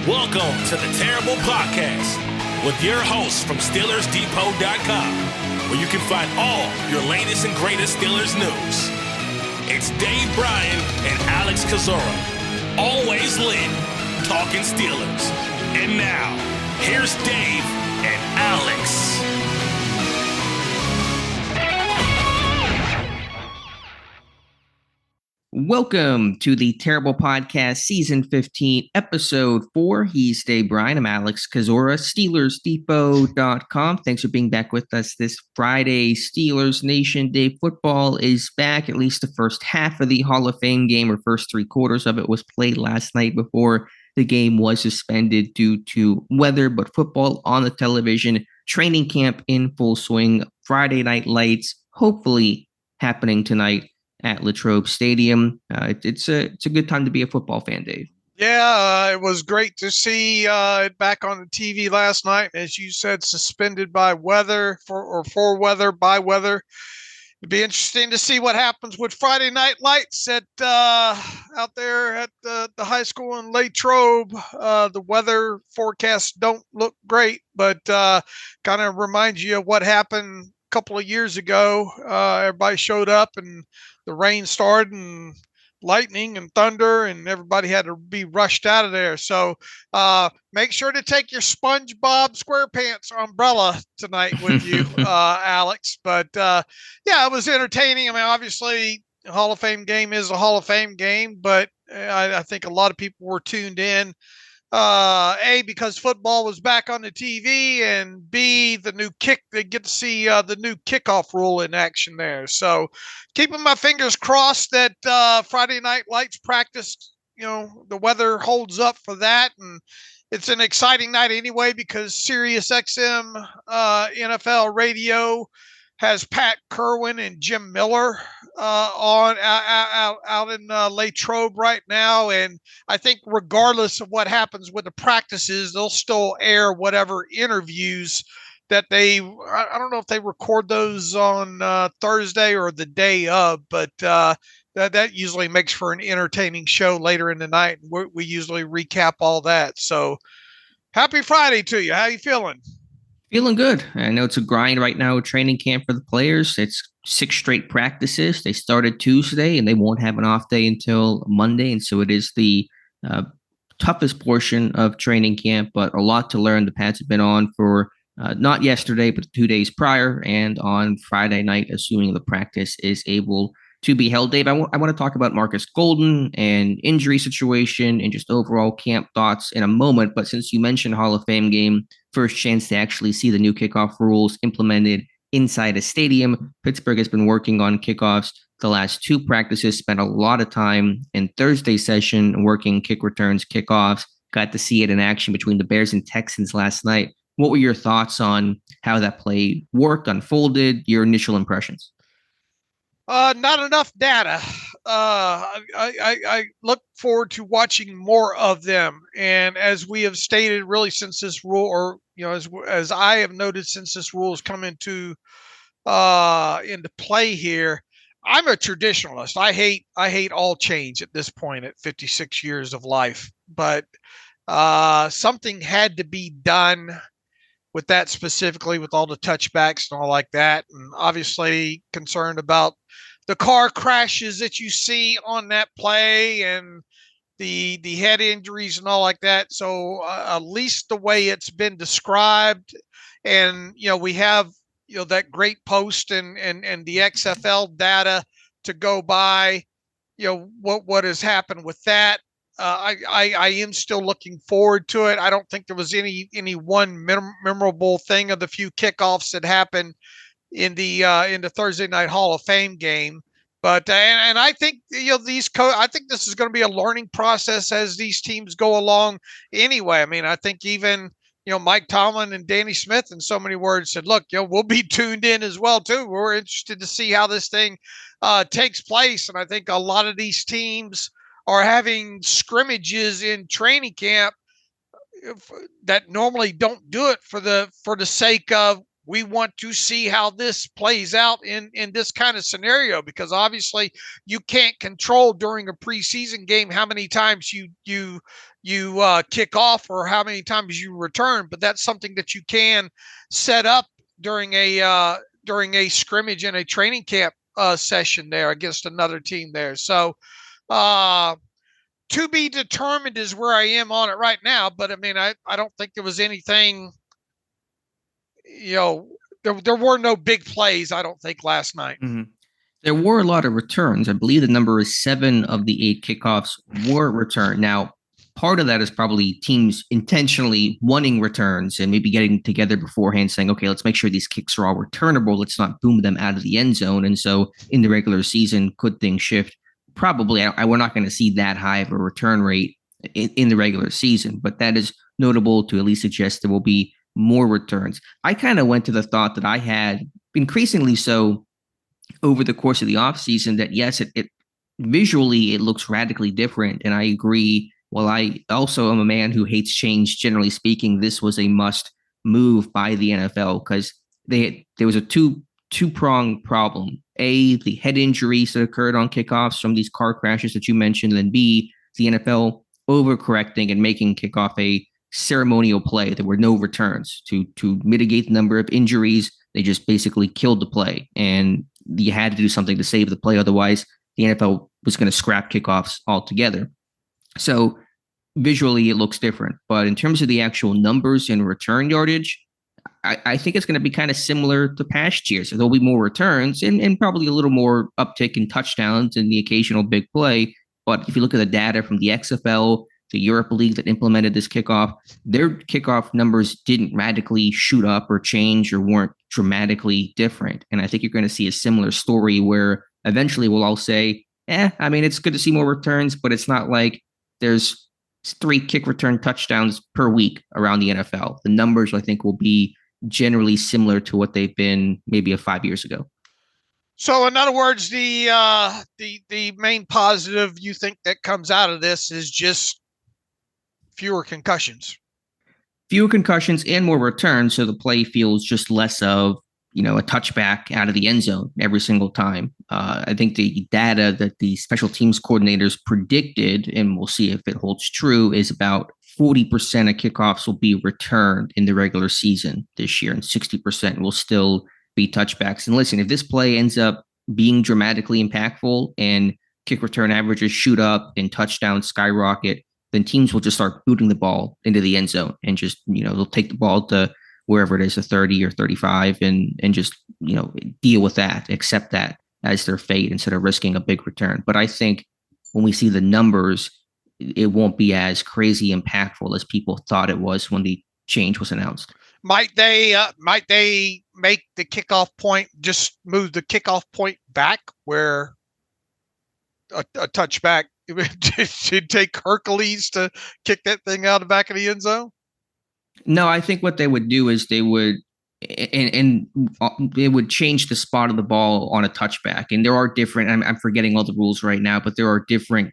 Welcome to the Terrible Podcast with your hosts from SteelersDepot.com, where you can find all your latest and greatest Steelers news. It's Dave Bryan and Alex Kozora, always lit, talking Steelers. And now, here's Dave and Alex. Welcome to the Terrible Podcast, Season 15, Episode 4. He's Dave Bryan. I'm Alex Kozora, SteelersDepot.com. Thanks for being back with us this Friday. Steelers Nation Day football is back. At least the first half of the Hall of Fame game, or first three quarters of it, was played last night before the game was suspended due to weather. But football on the television, training camp in full swing, Friday night lights, hopefully happening tonight at Latrobe Stadium. It's a good time to be a football fan, Dave. Yeah, it was great to see it back on the TV last night. As you said, suspended by weather for weather by weather. It'd be interesting to see what happens with Friday night lights at out there at the high school in Latrobe. The weather forecasts don't look great, but kind of reminds you of what happened a couple of years ago. Everybody showed up and the rain started and lightning and thunder, and everybody had to be rushed out of there. So make sure to take your SpongeBob SquarePants umbrella tonight with you, Alex. But yeah, it was entertaining. I mean, obviously, Hall of Fame game is a Hall of Fame game, but I think a lot of people were tuned in. A, because football was back on the TV, and B, they get to see the new kickoff rule in action there. So keeping my fingers crossed that Friday night lights practice, the weather holds up for that. And it's an exciting night anyway, because Sirius XM NFL radio has Pat Kerwin and Jim Miller out in Latrobe right now. And I think regardless of what happens with the practices, they'll still air whatever interviews that I don't know if they record those on Thursday or the day of, but that usually makes for an entertaining show later in the night. We usually recap all that. So happy Friday to you. How you feeling? Feeling good. I know it's a grind right now, training camp for the players. It's 6 straight practices. They started Tuesday, and they won't have an off day until Monday. And so it is the toughest portion of training camp, but a lot to learn. The pads have been on for not yesterday, but 2 days prior, and on Friday night, assuming the practice is able to be held. Dave, I want to talk about Markus Golden and injury situation and just overall camp thoughts in a moment. But since you mentioned Hall of Fame game, first chance to actually see the new kickoff rules implemented inside a stadium. Pittsburgh has been working on kickoffs the last 2 practices, spent a lot of time in Thursday's session working kick returns, kickoffs. Got to see it in action between the Bears and Texans last night. What were your thoughts on how that play worked, unfolded, your initial impressions? Not enough data. I look forward to watching more of them. And as we have stated, really, since this rule, or as I have noted, since this rule has come into play here, I'm a traditionalist. I hate all change at this point at 56 years of life. But something had to be done with that, specifically with all the touchbacks and all like that. And obviously concerned about the car crashes that you see on that play and the head injuries and all like that. So at least the way it's been described, and we have that great post and the XFL data to go by, what has happened with that. I am still looking forward to it. I don't think there was any one memorable thing of the few kickoffs that happened in the Thursday night Hall of Fame game. But and I think I think this is going to be a learning process as these teams go along. Anyway, I mean, I think even Mike Tomlin and Danny Smith, in so many words, said, "Look, we'll be tuned in as well too. We're interested to see how this thing takes place." And I think a lot of these teams are having scrimmages in training camp that normally don't do it for the sake of We want to see how this plays out in this kind of scenario, because obviously you can't control during a preseason game how many times you kick off or how many times you return, but that's something that you can set up during a scrimmage in a training camp session there against another team there. So to be determined is where I am on it right now. But I mean, I don't think there was anything, there were no big plays, I don't think, last night. Mm-hmm. There were a lot of returns. I believe the number is 7 of the 8 kickoffs were returned. Now, part of that is probably teams intentionally wanting returns and maybe getting together beforehand saying, okay, let's make sure these kicks are all returnable. Let's not boom them out of the end zone. And so in the regular season, could things shift? Probably. We're not going to see that high of a return rate in the regular season, but that is notable to at least suggest there will be more returns. I kind of went to the thought that I had increasingly so over the course of the offseason that yes, it visually it looks radically different. And I agree. While I also am a man who hates change, generally speaking, this was a must move by the NFL because there was a two-pronged problem. A, the head injuries that occurred on kickoffs from these car crashes that you mentioned, and B, the NFL overcorrecting and making kickoff a ceremonial play. There were no returns to mitigate the number of injuries. They just basically killed the play, and you had to do something to save the play. Otherwise, the NFL was going to scrap kickoffs altogether. So visually, it looks different. But in terms of the actual numbers and return yardage, I think it's going to be kind of similar to past years. So there'll be more returns and probably a little more uptick in touchdowns and the occasional big play. But if you look at the data from the XFL, the Europe League that implemented this kickoff, their kickoff numbers didn't radically shoot up or change or weren't dramatically different. And I think you're going to see a similar story where eventually we'll all say, I mean, it's good to see more returns, but it's not like there's 3 kick return touchdowns per week around the NFL. The numbers, I think, will be generally similar to what they've been maybe 5 years ago. So in other words, the main positive you think that comes out of this is just fewer concussions. Fewer concussions and more returns, so the play feels just less of a touchback out of the end zone every single time. I think the data that the special teams coordinators predicted, and we'll see if it holds true, is about 40% of kickoffs will be returned in the regular season this year, and 60% will still be touchbacks. And listen, if this play ends up being dramatically impactful and kick return averages shoot up and touchdowns skyrocket, then teams will just start booting the ball into the end zone and just, they'll take the ball to wherever it is, a 30 or 35, and just, deal with that, accept that as their fate instead of risking a big return. But I think when we see the numbers, it won't be as crazy impactful as people thought it was when the change was announced. Might they make the kickoff point, just move the kickoff point back where a touchback, it'd take Hercules to kick that thing out of the back of the end zone? No, I think what they would do is they would and it would change the spot of the ball on a touchback. And there are different, I'm forgetting all the rules right now, but there are different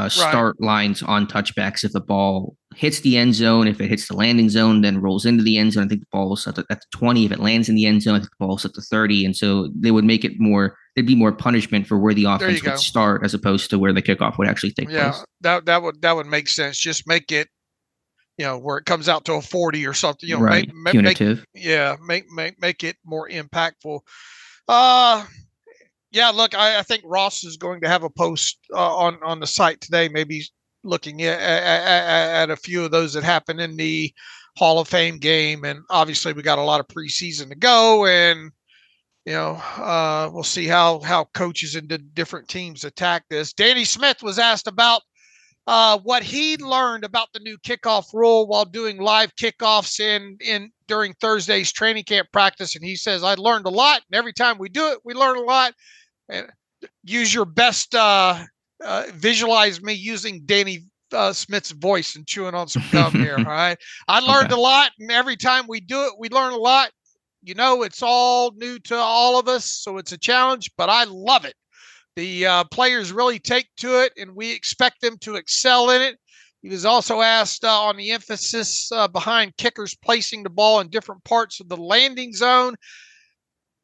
start lines on touchbacks. If the ball hits the end zone, if it hits the landing zone, then rolls into the end zone. I think the ball is at the 20. If it lands in the end zone, I think the ball is at the 30. And so they would make it more, there'd be more punishment for where the offense would start as opposed to where the kickoff would actually take place. Yeah, that would make sense. Just make it, where it comes out to a 40 or something, right. Punitive. Make it more impactful. Look, I think Ross is going to have a post on the site today, maybe looking at a few of those that happened in the Hall of Fame game. And obviously we got a lot of preseason to go, and we'll see how coaches and the different teams attack this. Danny Smith was asked about what he learned about the new kickoff rule while doing live kickoffs during Thursday's training camp practice. And he says, I learned a lot. And every time we do it, we learn a lot. And use your best, visualize me using Danny Smith's voice and chewing on some gum here. All right. I learned a lot. And every time we do it, we learn a lot. It's all new to all of us. So it's a challenge, but I love it. The players really take to it, and we expect them to excel in it. He was also asked on the emphasis behind kickers placing the ball in different parts of the landing zone.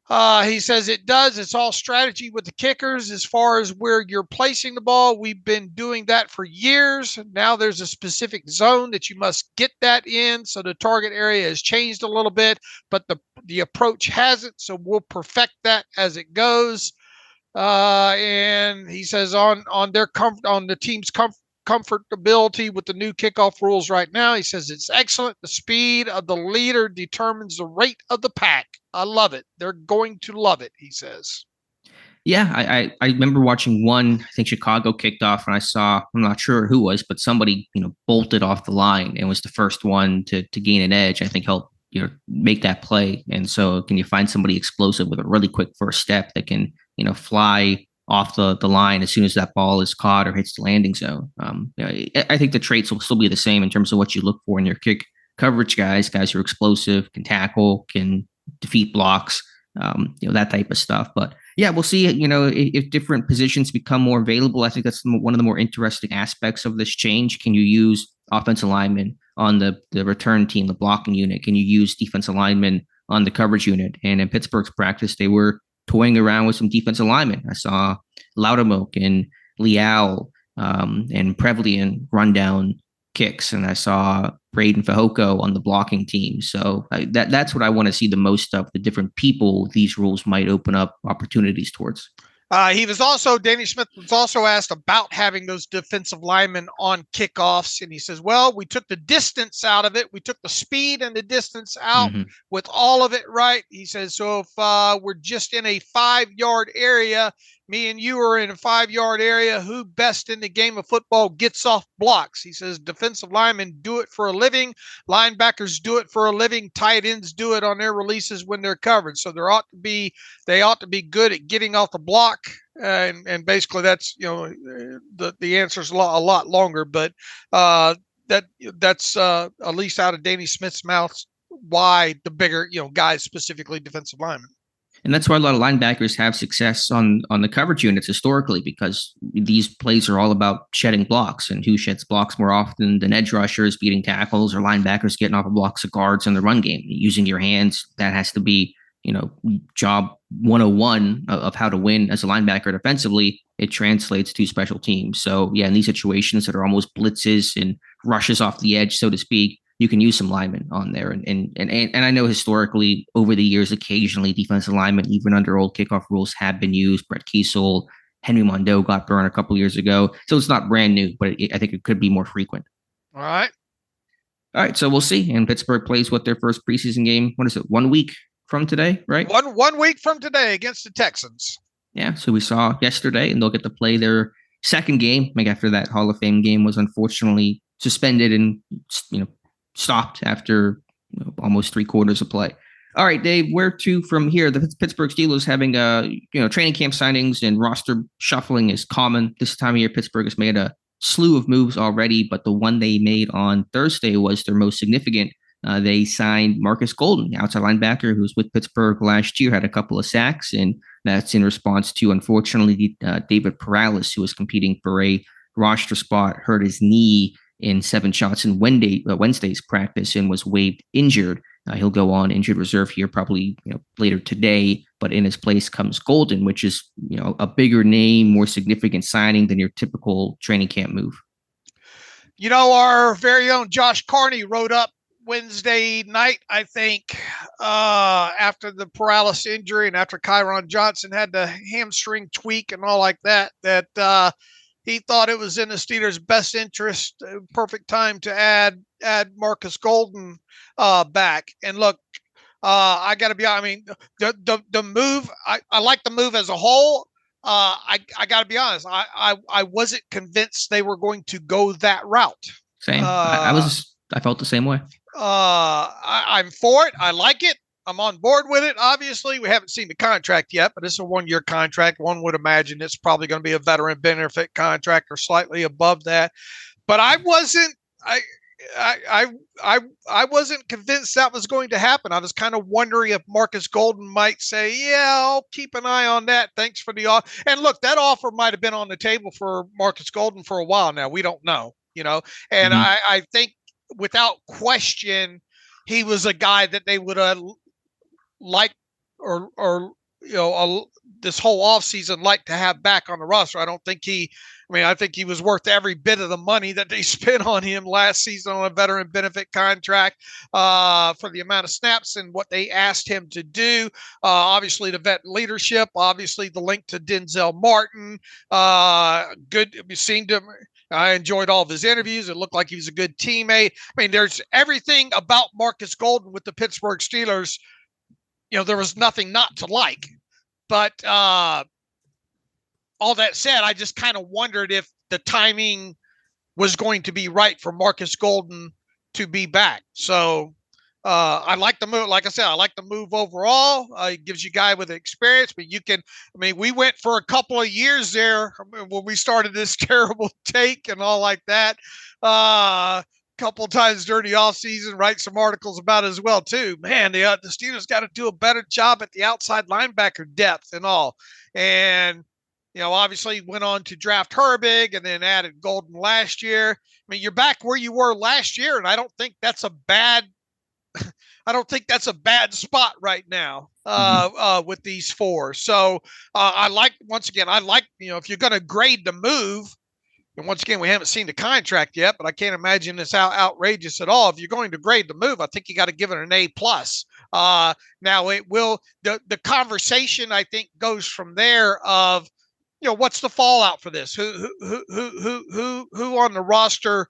He says it's all strategy with the kickers as far as where you're placing the ball. We've been doing that for years. Now there's a specific zone that you must get that in. So the target area has changed a little bit, but the approach hasn't. So we'll perfect that as it goes. And he says on the team's comfortability with the new kickoff rules right now, he says it's excellent. The speed of the leader determines the rate of the pack. I love it. They're going to love it, he says. Yeah, I remember watching one, I think Chicago kicked off, and I saw, I'm not sure who was, but somebody, bolted off the line and was the first one to gain an edge. I think helped, make that play. And so can you find somebody explosive with a really quick first step that can, fly off the line as soon as that ball is caught or hits the landing zone? I think the traits will still be the same in terms of what you look for in your kick coverage guys who are explosive, can tackle, can defeat blocks, that type of stuff. But yeah, we'll see, if different positions become more available. I think that's one of the more interesting aspects of this change. Can you use offensive linemen on the return team, the blocking unit? Can you use defensive linemen on the coverage unit? And in Pittsburgh's practice, they were toying around with some defensive linemen. I saw Loudermilk and Leal and Prevlian run down kicks, and I saw Braden Fehoko on the blocking team. So that's what I want to see the most of, the different people these rules might open up opportunities towards. Danny Smith was also asked about having those defensive linemen on kickoffs. And he says, well, we took the distance out of it. We took the speed and the distance out with all of it, right? He says, so if we're just in a 5-yard area, me and you are in a 5-yard area, who best in the game of football gets off blocks? He says defensive linemen do it for a living. Linebackers do it for a living. Tight ends do it on their releases when they're covered. So they ought to be good at getting off the block. And basically that's, the answer is a lot longer, but that's at least out of Danny Smith's mouth why the bigger, guys, specifically defensive linemen. And that's why a lot of linebackers have success on the coverage units historically, because these plays are all about shedding blocks, and who sheds blocks more often than edge rushers beating tackles or linebackers getting off of blocks of guards in the run game. Using your hands, that has to be, job 101 of how to win as a linebacker defensively. It translates to special teams. So yeah, in these situations that are almost blitzes and rushes off the edge, so to speak, you can use some linemen on there. And I know historically over the years, occasionally defensive linemen, even under old kickoff rules, have been used. Brett Kiesel, Henry Mondeau got burned a couple years ago. So it's not brand new, but I think it could be more frequent. All right. So we'll see. And Pittsburgh plays their first preseason game. What is it? 1 week from today, right? One week from today against the Texans. Yeah. So we saw yesterday, and they'll get to play their second game. After that Hall of Fame game was unfortunately suspended and, stopped after almost 3/4 of play. All right, Dave, where to from here? The Pittsburgh Steelers having training camp signings and roster shuffling is common this time of year. Pittsburgh has made a slew of moves already, but the one they made on Thursday was their most significant. They signed Markus Golden, outside linebacker who was with Pittsburgh last year, had a couple of sacks, and that's in response to, unfortunately, David Perales, who was competing for a roster spot, hurt his knee in 7 shots in Wednesday's practice and was waived injured. He'll go on injured reserve here probably later today, but in his place comes Golden, which is a bigger name, more significant signing than your typical training camp move. Our very own Josh Carney wrote up Wednesday night, I think, after the Perales injury and after Kyron Johnson had the hamstring tweak and all like that, he thought it was in the Steelers' best interest, perfect time to add Markus Golden back. And look, I got to be honest. The move, I like the move as a whole. I got to be honest. I wasn't convinced they were going to go that route. Same. I felt the same way. I'm for it. I like it. I'm on board with it. Obviously, we haven't seen the contract yet, but it's a 1-year contract. One would imagine it's probably going to be a veteran benefit contract or slightly above that. But I wasn't convinced that was going to happen. I was kind of wondering if Markus Golden might say, yeah, I'll keep an eye on that. Thanks for the offer. And look, that offer might have been on the table for Markus Golden for a while now. We don't know. and I think without question, he was a guy that they would have liked or this whole offseason like to have back on the roster. I think he was worth every bit of the money that they spent on him last season on a veteran benefit contract for the amount of snaps and what they asked him to do. Obviously, the vet leadership, obviously the link to Denzel Martin. Good. We seen him. I enjoyed all of his interviews. It looked like he was a good teammate. I mean, there's everything about Markus Golden with the Pittsburgh Steelers. There was nothing not to like. But all that said, I just kind of wondered if the timing was going to be right for Markus Golden to be back. So I like the move. Like I said, I like the move overall. It gives you a guy with experience, but we went for a couple of years there when we started this terrible take and all like that. Couple of times during the offseason, write some articles about it as well, too. Man, the Steelers got to do a better job at the outside linebacker depth and all. And, obviously went on to draft Herbig and then added Golden last year. I mean, you're back where you were last year, and I don't think that's a bad spot right now with these four. So I like, if you're going to grade the move, and once again, we haven't seen the contract yet, but I can't imagine it's outrageous at all. If you're going to grade the move, I think you got to give it an A+. Now it will, the conversation I think goes from there of, what's the fallout for this? Who on the roster,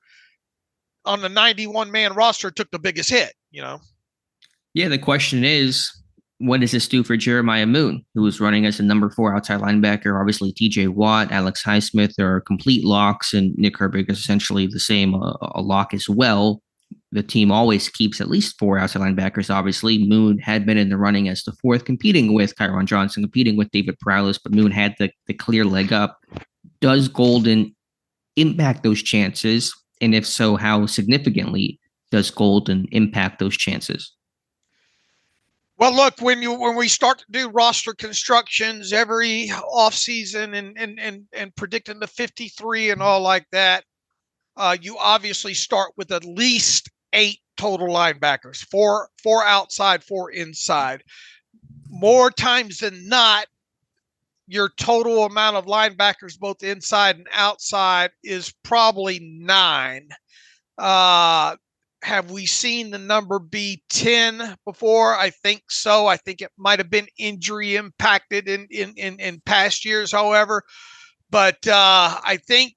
on the 91-man roster, took the biggest hit? Yeah, the question is, what does this do for Jeremiah Moon, who was running as a number 4 outside linebacker? Obviously, TJ Watt, Alex Highsmith are complete locks, and Nick Herbig is essentially the same, a lock as well. The team always keeps at least 4 outside linebackers. Obviously, Moon had been in the running as the 4th, competing with Kyron Johnson, competing with David Prowlis, but Moon had the clear leg up. Does Golden impact those chances? And if so, how significantly does Golden impact those chances? Well, look, when we start to do roster constructions every offseason and predicting the 53 and all like that, you obviously start with at least 8 total linebackers, 4 outside, 4 inside. More times than not, your total amount of linebackers, both inside and outside, is probably 9. Have we seen the number be 10 before? I think so. I think it might have been injury impacted in past years, however. But I think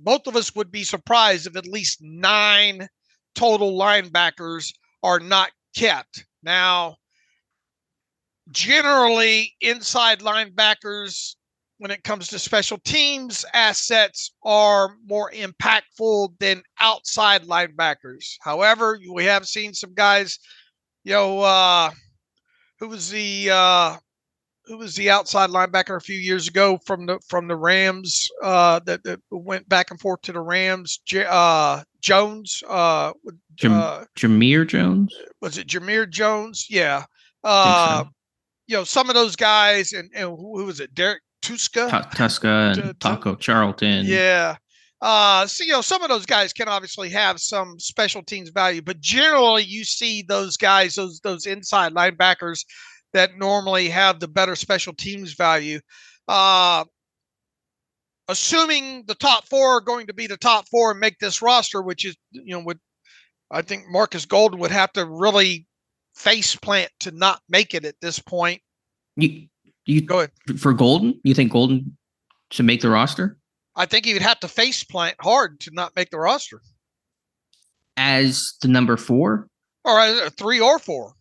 both of us would be surprised if at least 9 total linebackers are not kept. Now, generally, inside linebackers, when it comes to special teams assets, are more impactful than outside linebackers. However, we have seen some guys, who was the outside linebacker a few years ago from the Rams that went back and forth to the Rams? Jones, Jameer Jones. Was it Jameer Jones? Yeah. So. Some of those guys, and who was it? Derek Tuska and Taco Charlton. Yeah. So, some of those guys can obviously have some special teams value, but generally you see those guys, those inside linebackers that normally have the better special teams value. Assuming the top 4 are going to be the top 4 and make this roster, which is, I think Markus Golden would have to really face plant to not make it at this point. You go ahead. For Golden, you think Golden should make the roster? I think he would have to face plant hard to not make the roster. As the number 4? Or 3 or 4.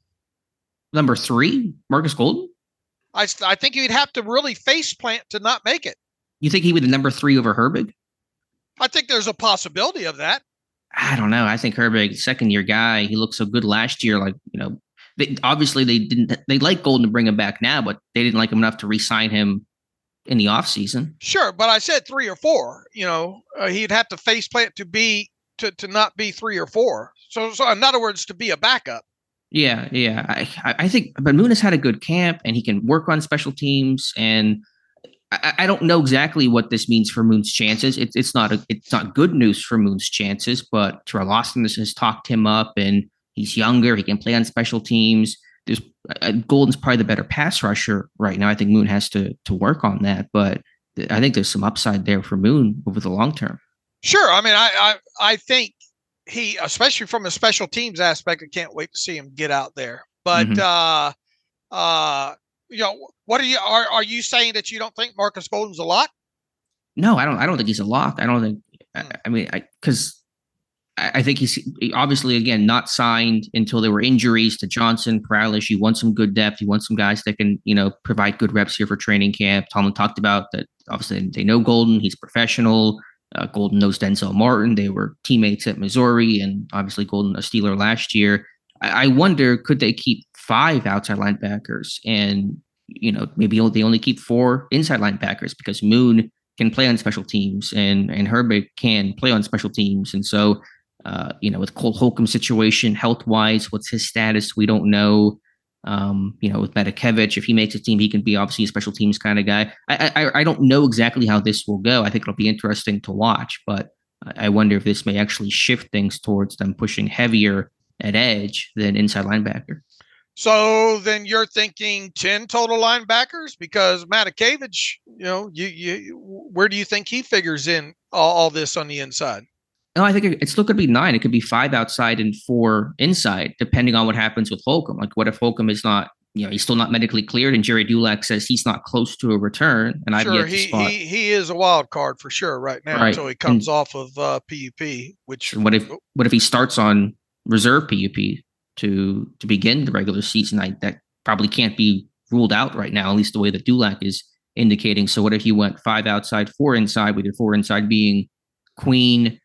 Number 3, Markus Golden? I think he'd have to really face plant to not make it. You think he would be the number 3 over Herbig? I think there's a possibility of that. I don't know. I think Herbig, second-year guy, he looked so good last year. Like, they like Golden to bring him back now, but they didn't like him enough to re-sign him in the offseason. Sure, but I said 3 or 4. He'd have to face plant to not be 3 or 4. So in other words, to be a backup. Yeah. I think, but Moon has had a good camp, and he can work on special teams. And I don't know exactly what this means for Moon's chances. It's not good news for Moon's chances, but Terrell Austin has talked him up, and he's younger. He can play on special teams. There's Golden's probably the better pass rusher right now. I think Moon has to work on that, but I think there's some upside there for Moon over the long term. Sure. I mean, I think he, especially from a special teams aspect, I can't wait to see him get out there. But what are you saying that you don't think Markus Golden's a lock? No, I don't think he's a lock. I don't think. I think he's obviously, again, not signed until there were injuries to Johnson, Prowlish. You want some good depth. You want some guys that can, provide good reps here for training camp. Tomlin talked about that. Obviously, they know Golden. He's professional. Golden knows Denzel Martin. They were teammates at Missouri, and obviously Golden a Steeler last year. I wonder, could they keep 5 outside linebackers and, maybe they only keep 4 inside linebackers because Moon can play on special teams and Herbig can play on special teams. And so, with Cole Holcomb's situation, health-wise, what's his status? We don't know. With Medikevich, if he makes a team, he can be obviously a special teams kind of guy. I don't know exactly how this will go. I think it'll be interesting to watch, but I wonder if this may actually shift things towards them pushing heavier at edge than inside linebacker. So then you're thinking 10 total linebackers because Medikevich, where do you think he figures in all this on the inside? No, I think it still could be 9. It could be 5 outside and 4 inside, depending on what happens with Holcomb. Like, what if Holcomb is not, he's still not medically cleared, and Jerry Dulac says he's not close to a return, and I've yet to spot. He is a wild card for sure right now until he comes off of PUP. Which what if he starts on reserve PUP to begin the regular season? That probably can't be ruled out right now, at least the way that Dulac is indicating. So what if he went 5 outside, 4 inside, with your 4 inside being Queen,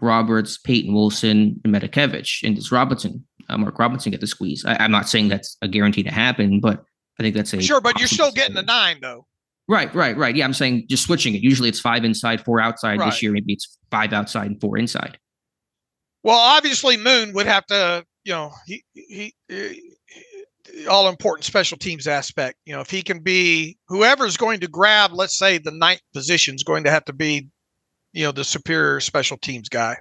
Roberts, Peyton Wilson, and Medikevich? And does Mark Robinson get the squeeze? I'm not saying that's a guarantee to happen, but I think that's a sure. But you're still getting the 9 though. Right. Yeah, I'm saying just switching it. Usually it's 5 inside, 4 outside. Right. This year maybe it's 5 outside and 4 inside. Well, obviously Moon would have to, he all important special teams aspect. If he can be, whoever's going to grab, let's say the 9th position is going to have to be, the superior special teams guy.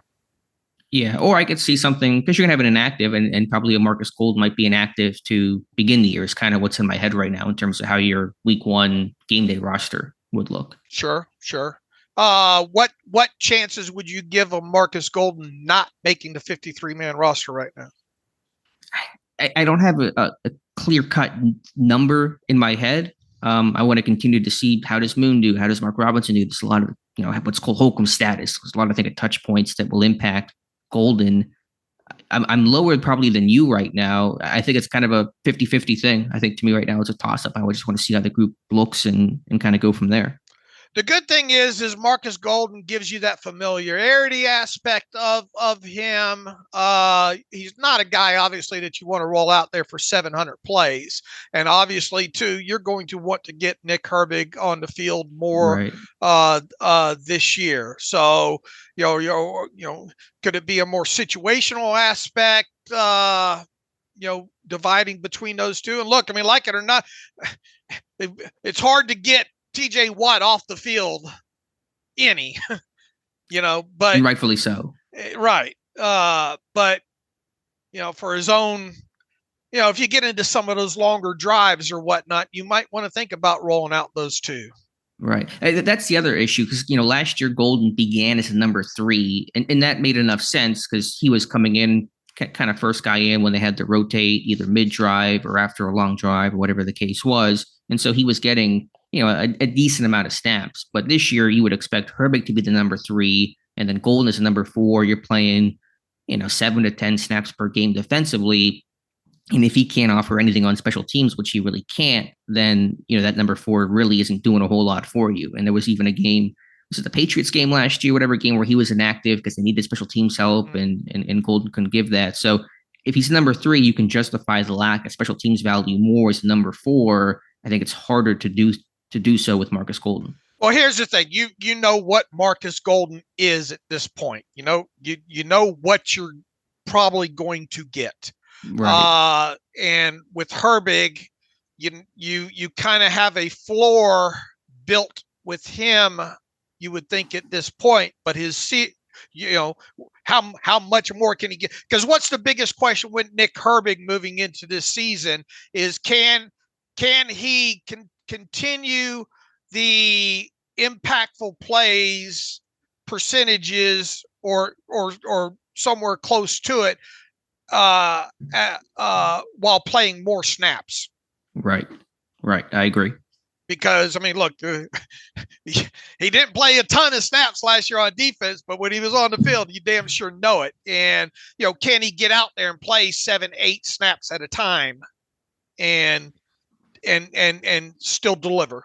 Yeah, or I could see something, because you're going to have an inactive, and probably a Markus Golden might be inactive to begin the year, is kind of what's in my head right now in terms of how your week 1 game day roster would look. Sure. What chances would you give a Markus Golden not making the 53-man roster right now? I don't have a clear-cut number in my head. I want to continue to see, how does Moon do? How does Mark Robinson do? There's a lot of, what's called Holcomb's status. There's a lot of, touch points that will impact Golden. I'm lower probably than you right now. I think it's kind of a 50-50 thing. I think to me right now it's a toss-up. I just want to see how the group looks and kind of go from there. The good thing is Markus Golden gives you that familiarity aspect of him. He's not a guy, obviously, that you want to roll out there for 700 plays. And obviously, too, you're going to want to get Nick Herbig on the field more this year. So, could it be a more situational aspect, dividing between those two? And look, I mean, like it or not, it's hard to get TJ Watt off the field but and rightfully so. Right. But for his own, if you get into some of those longer drives or whatnot, you might want to think about rolling out those two. Right. That's the other issue, because, last year Golden began as a number 3, and that made enough sense because he was coming in kind of first guy in when they had to rotate either mid-drive or after a long drive or whatever the case was. And so he was getting a decent amount of snaps. But this year you would expect Herbig to be the number 3, and then Golden is the number 4. You're playing, 7 to 10 snaps per game defensively. And if he can't offer anything on special teams, which he really can't, then, that number 4 really isn't doing a whole lot for you. And there was even a game, was it the Patriots game last year, whatever game, where he was inactive because they needed special teams help, and Golden couldn't give that. So if he's number 3, you can justify the lack of special teams value more as number 4. I think it's harder to do so with Markus Golden. Well, here's the thing. You know what Markus Golden is at this point. You know what you're probably going to get. Right. And with Herbig, you kind of have a floor built with him, you would think at this point, but how much more can he get? Because what's the biggest question with Nick Herbig moving into this season is can he continue the impactful plays percentages or somewhere close to it while playing more snaps? Right. I agree. Because, I mean, look, he didn't play a ton of snaps last year on defense, but when he was on the field, you damn sure know it. And, can he get out there and play 7-8 snaps at a time and still deliver?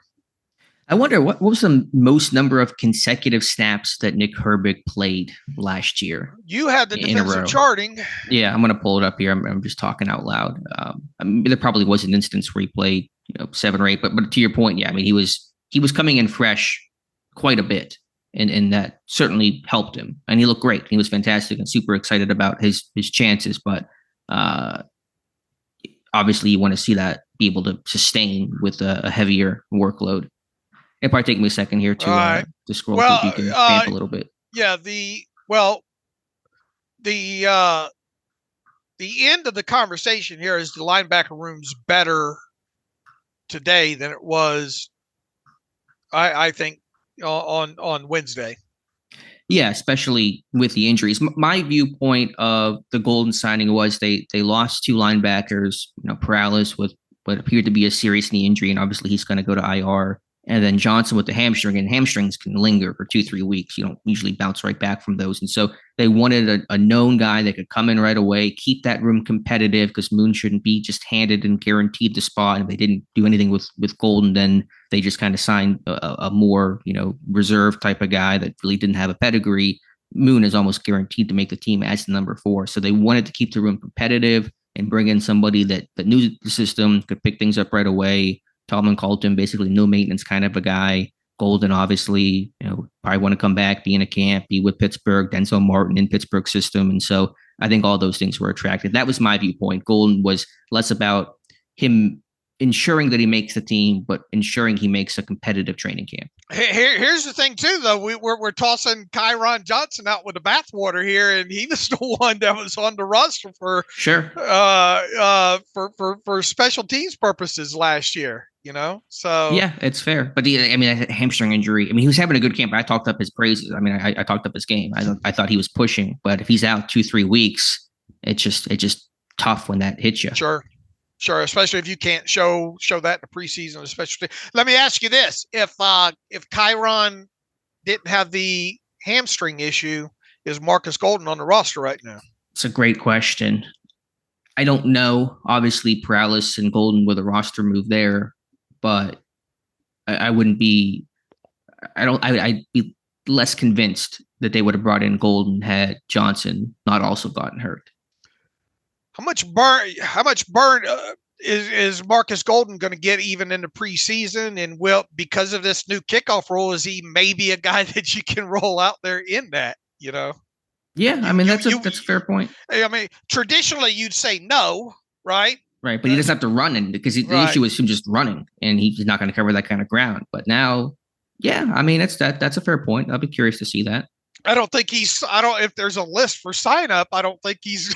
I wonder what was the most number of consecutive snaps that Nick Herbig played last year? You had the defensive charting. Yeah, I'm going to pull it up here. I'm just talking out loud. There probably was an instance where he played 7 or 8, but to your point, yeah, I mean he was coming in fresh quite a bit, and that certainly helped him. And he looked great. He was fantastic and super excited about his chances. But obviously, you want to see that be able to sustain with a heavier workload. It'll probably take me a second here to scroll through. You can vamp a little bit. Yeah, the end of the conversation here is the linebacker room's better today than it was, I think, on Wednesday. Yeah, especially with the injuries. My viewpoint of the Golden signing was they lost 2 linebackers. Perales with what appeared to be a serious knee injury, and obviously he's going to go to IR. And then Johnson with the hamstring, and hamstrings can linger for 2-3 weeks. You don't usually bounce right back from those. And so they wanted a known guy that could come in right away, keep that room competitive, because Moon shouldn't be just handed and guaranteed the spot. And if they didn't do anything with Golden, then they just kind of signed a more, reserve type of guy that really didn't have a pedigree. Moon is almost guaranteed to make the team as the number 4. So they wanted to keep the room competitive and bring in somebody that knew the system, could pick things up right away. Tallman called him basically no maintenance kind of a guy. Golden, obviously, probably want to come back, be in a camp, be with Pittsburgh, Denzel Martin in Pittsburgh system. And so I think all those things were attractive. That was my viewpoint. Golden was less about him ensuring that he makes the team, but ensuring he makes a competitive training camp. Here's the thing too, though. We're tossing Kyron Johnson out with the bathwater here, and he was the one that was on the roster for for special teams purposes last year. So yeah, it's fair. But a hamstring injury. He was having a good camp. I talked up his praises. I talked up his game. I thought he was pushing, but if he's out 2-3 weeks, it's just tough when that hits you. Sure, especially if you can't show that in the preseason, especially. Let me ask you this: if Kyron didn't have the hamstring issue, is Markus Golden on the roster right now? It's a great question. I don't know. Obviously, Perales and Golden with a roster move there, but I wouldn't be. I'd be less convinced that they would have brought in Golden had Johnson not also gotten hurt. How much burn is Markus Golden going to get even in the preseason? And because of this new kickoff rule, is he maybe a guy that you can roll out there in that? Yeah, that's a fair point. Traditionally you'd say no, right? Right, but he doesn't have to run in because the issue is him just running, and he's not going to cover that kind of ground. But now, that's a fair point. I'll be curious to see that. If there's a list for sign up, I don't think he's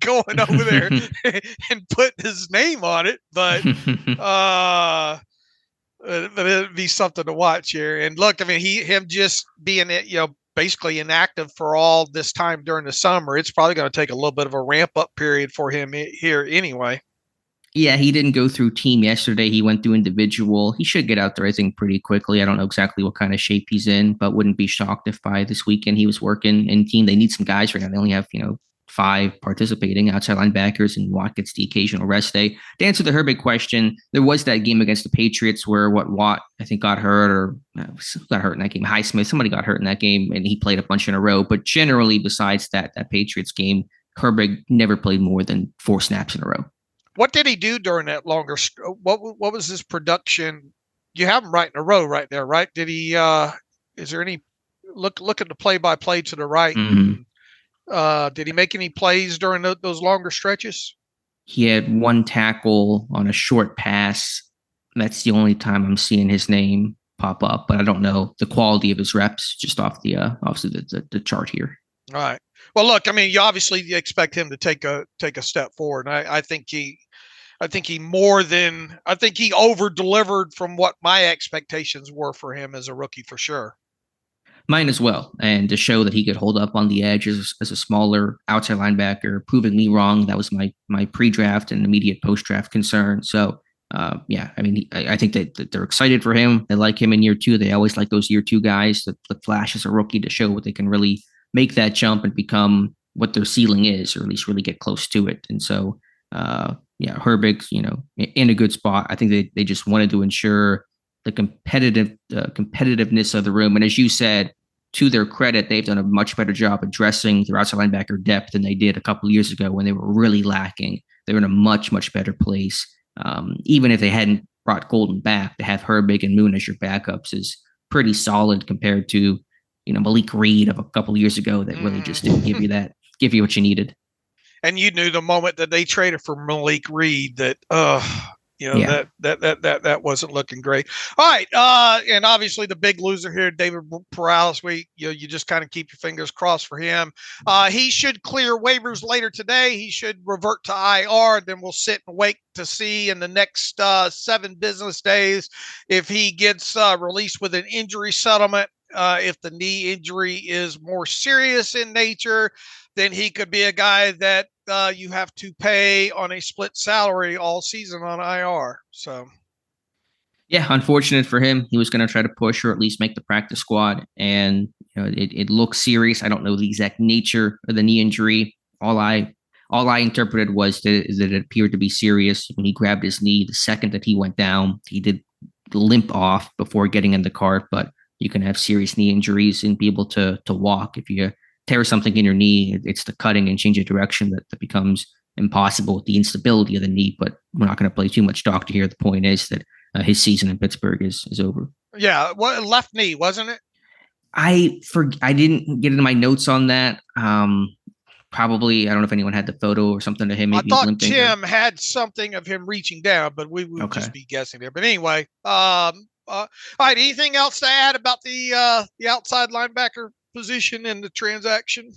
going over there and putting his name on it, but it'd be something to watch here. And look, him just being, basically inactive for all this time during the summer, it's probably going to take a little bit of a ramp up period for him here anyway. Yeah, he didn't go through team yesterday. He went through individual. He should get out there, I think, pretty quickly. I don't know exactly what kind of shape he's in, but wouldn't be shocked if by this weekend he was working in team. They need some guys right now. They only have, 5 participating outside linebackers, and Watt gets the occasional rest day. To answer the Herbig question, there was that game against the Patriots where Watt, I think, got hurt in that game. Highsmith, somebody got hurt in that game, and he played a bunch in a row. But generally, besides that Patriots game, Herbig never played more than 4 snaps in a row. What did he do during that longer? What was his production? You have him right in a row right there, right? Did he? Is there any look at the play-by-play to the right? Mm-hmm. Did he make any plays during those longer stretches? He had 1 tackle on a short pass. That's the only time I'm seeing his name pop up, but I don't know the quality of his reps just off the obviously the chart here. All right. Well, look, I mean, you obviously expect him to take a step forward. And I think he over delivered from what my expectations were for him as a rookie for sure. Mine as well. And to show that he could hold up on the edge as a smaller outside linebacker, proving me wrong. That was my pre-draft and immediate post-draft concern. So, yeah, I mean, I think that they're excited for him. They like him in year two. They always like those year two guys that flash as a rookie to show what they can really make that jump and become what their ceiling is, or at least really get close to it. And so, yeah, Herbig's, in a good spot. I think they just wanted to ensure the competitiveness of the room. And as you said, to their credit, they've done a much better job addressing their outside linebacker depth than they did a couple of years ago when they were really lacking. They were in a much, much better place. Even if they hadn't brought Golden back, to have Herbig and Moon as your backups is pretty solid compared to, Malik Reed of a couple of years ago that really just didn't give you what you needed. And you knew the moment that they traded for Malik Reed that, that wasn't looking great. All right. And obviously the big loser here, David Perales, you just kind of keep your fingers crossed for him. He should clear waivers later today. He should revert to IR. Then we'll sit and wait to see in the next 7 business days if he gets released with an injury settlement. If the knee injury is more serious in nature, then he could be a guy that you have to pay on a split salary all season on IR. So, yeah, unfortunate for him. He was going to try to push or at least make the practice squad, and it looks serious. I don't know the exact nature of the knee injury. All I interpreted was that it appeared to be serious. When he grabbed his knee, the second that he went down, he did limp off before getting in the cart. But you can have serious knee injuries and be able to walk. If you tear something in your knee, it's the cutting and change of direction that becomes impossible with the instability of the knee. But we're not going to play too much doctor here. The point is that his season in Pittsburgh is over. Yeah, left knee, wasn't it? I didn't get into my notes on that. Probably, I don't know if anyone had the photo or something of him. Maybe I thought Tim had something of him reaching down, but we would just be guessing there. But anyway, all right. Anything else to add about the outside linebacker position in the transaction?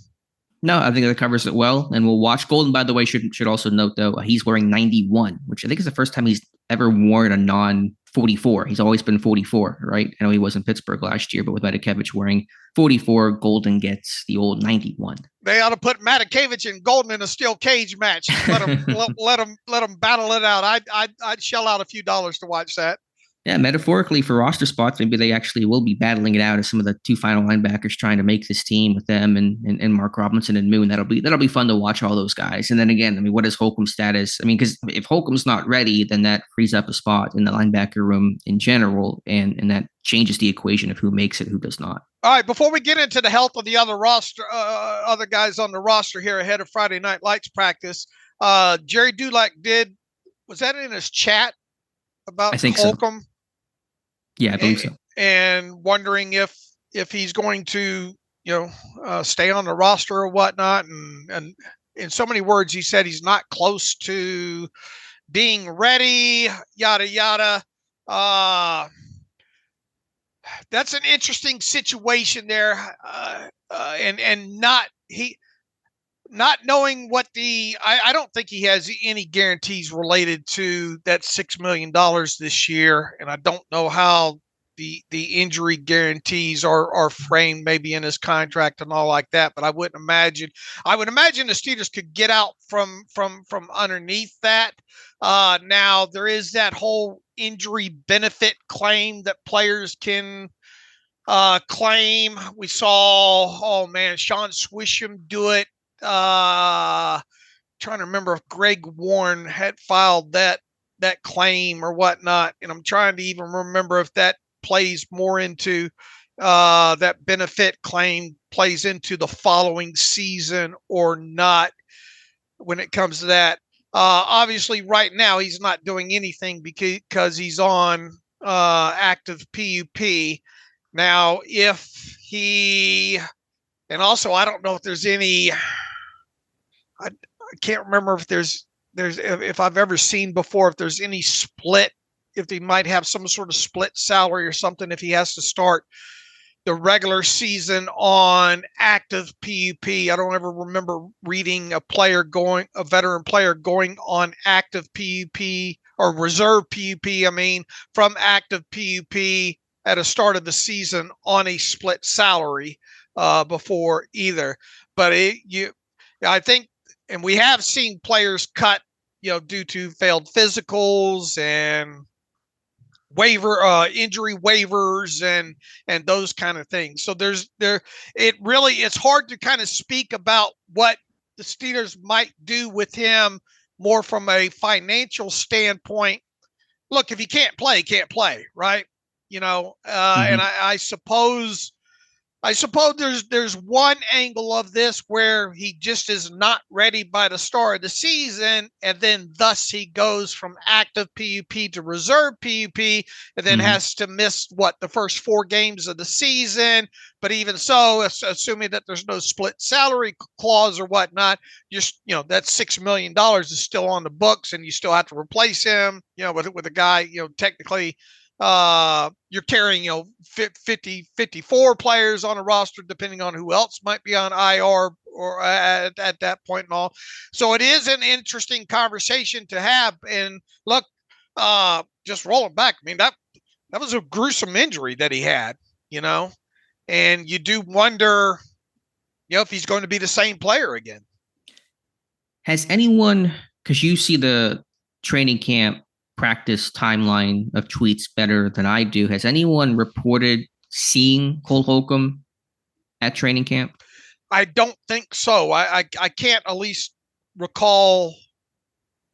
No, I think that covers it well. And we'll watch. Golden, by the way, should also note, though, he's wearing 91, which I think is the first time he's ever worn a non-44. He's always been 44, right? I know he was in Pittsburgh last year, but with Matakevich wearing 44, Golden gets the old 91. They ought to put Matakevich and Golden in a steel cage match. Let them battle it out. I'd shell out a few dollars to watch that. Yeah, metaphorically for roster spots, maybe they actually will be battling it out as some of the 2 final linebackers trying to make this team with them and Mark Robinson and Moon. That'll be fun to watch all those guys. And then again, I mean, what is Holcomb's status? I mean, because if Holcomb's not ready, then that frees up a spot in the linebacker room in general, and that changes the equation of who makes it, who does not. All right, before we get into the health of the other guys on the roster here ahead of Friday Night Lights practice, Jerry Dulac was that in his chat about Holcomb? So. Yeah, I believe so. And wondering if he's going to, stay on the roster or whatnot. And in so many words, he said he's not close to being ready, yada, yada. That's an interesting situation there. And not knowing what I don't think he has any guarantees related to that $6 million this year. And I don't know how the injury guarantees are framed maybe in his contract and all like that. But I would imagine the Steelers could get out from underneath that. Now there is that whole injury benefit claim that players can claim. We saw, Sean Swisham do it. Trying to remember if Greg Warren had filed that claim or whatnot, and I'm trying to even remember if that plays more into that benefit claim plays into the following season or not when it comes to that. Obviously right now he's not doing anything because he's on active PUP. Now and also I don't know if there's any, I can't remember if if I've ever seen before if there's any split he might have some sort of split salary or something if he has to start the regular season on active PUP. I don't ever remember reading a veteran player going on active PUP or reserve PUP. I mean, from active PUP at a start of the season on a split salary before either. But I think, and we have seen players cut, due to failed physicals and injury waivers and those kind of things. So it's hard to kind of speak about what the Steelers might do with him more from a financial standpoint. Look, if he can't play, he can't play, right? And I suppose there's one angle of this where he just is not ready by the start of the season, and then thus he goes from active PUP to reserve PUP, and then has to miss the first 4 games of the season. But even so, assuming that there's no split salary clause or whatnot, just that $6 million is still on the books, and you still have to replace him, with a guy, technically. You're carrying, 54 players on a roster, depending on who else might be on IR or at that point and all. So it is an interesting conversation to have. And look, just rolling back, I mean, that was a gruesome injury that he had, and you do wonder, if he's going to be the same player again. Has anyone, because you see the training camp practice timeline of tweets better than I do, has anyone reported seeing Cole Holcomb at training camp? I don't think so. I can't at least recall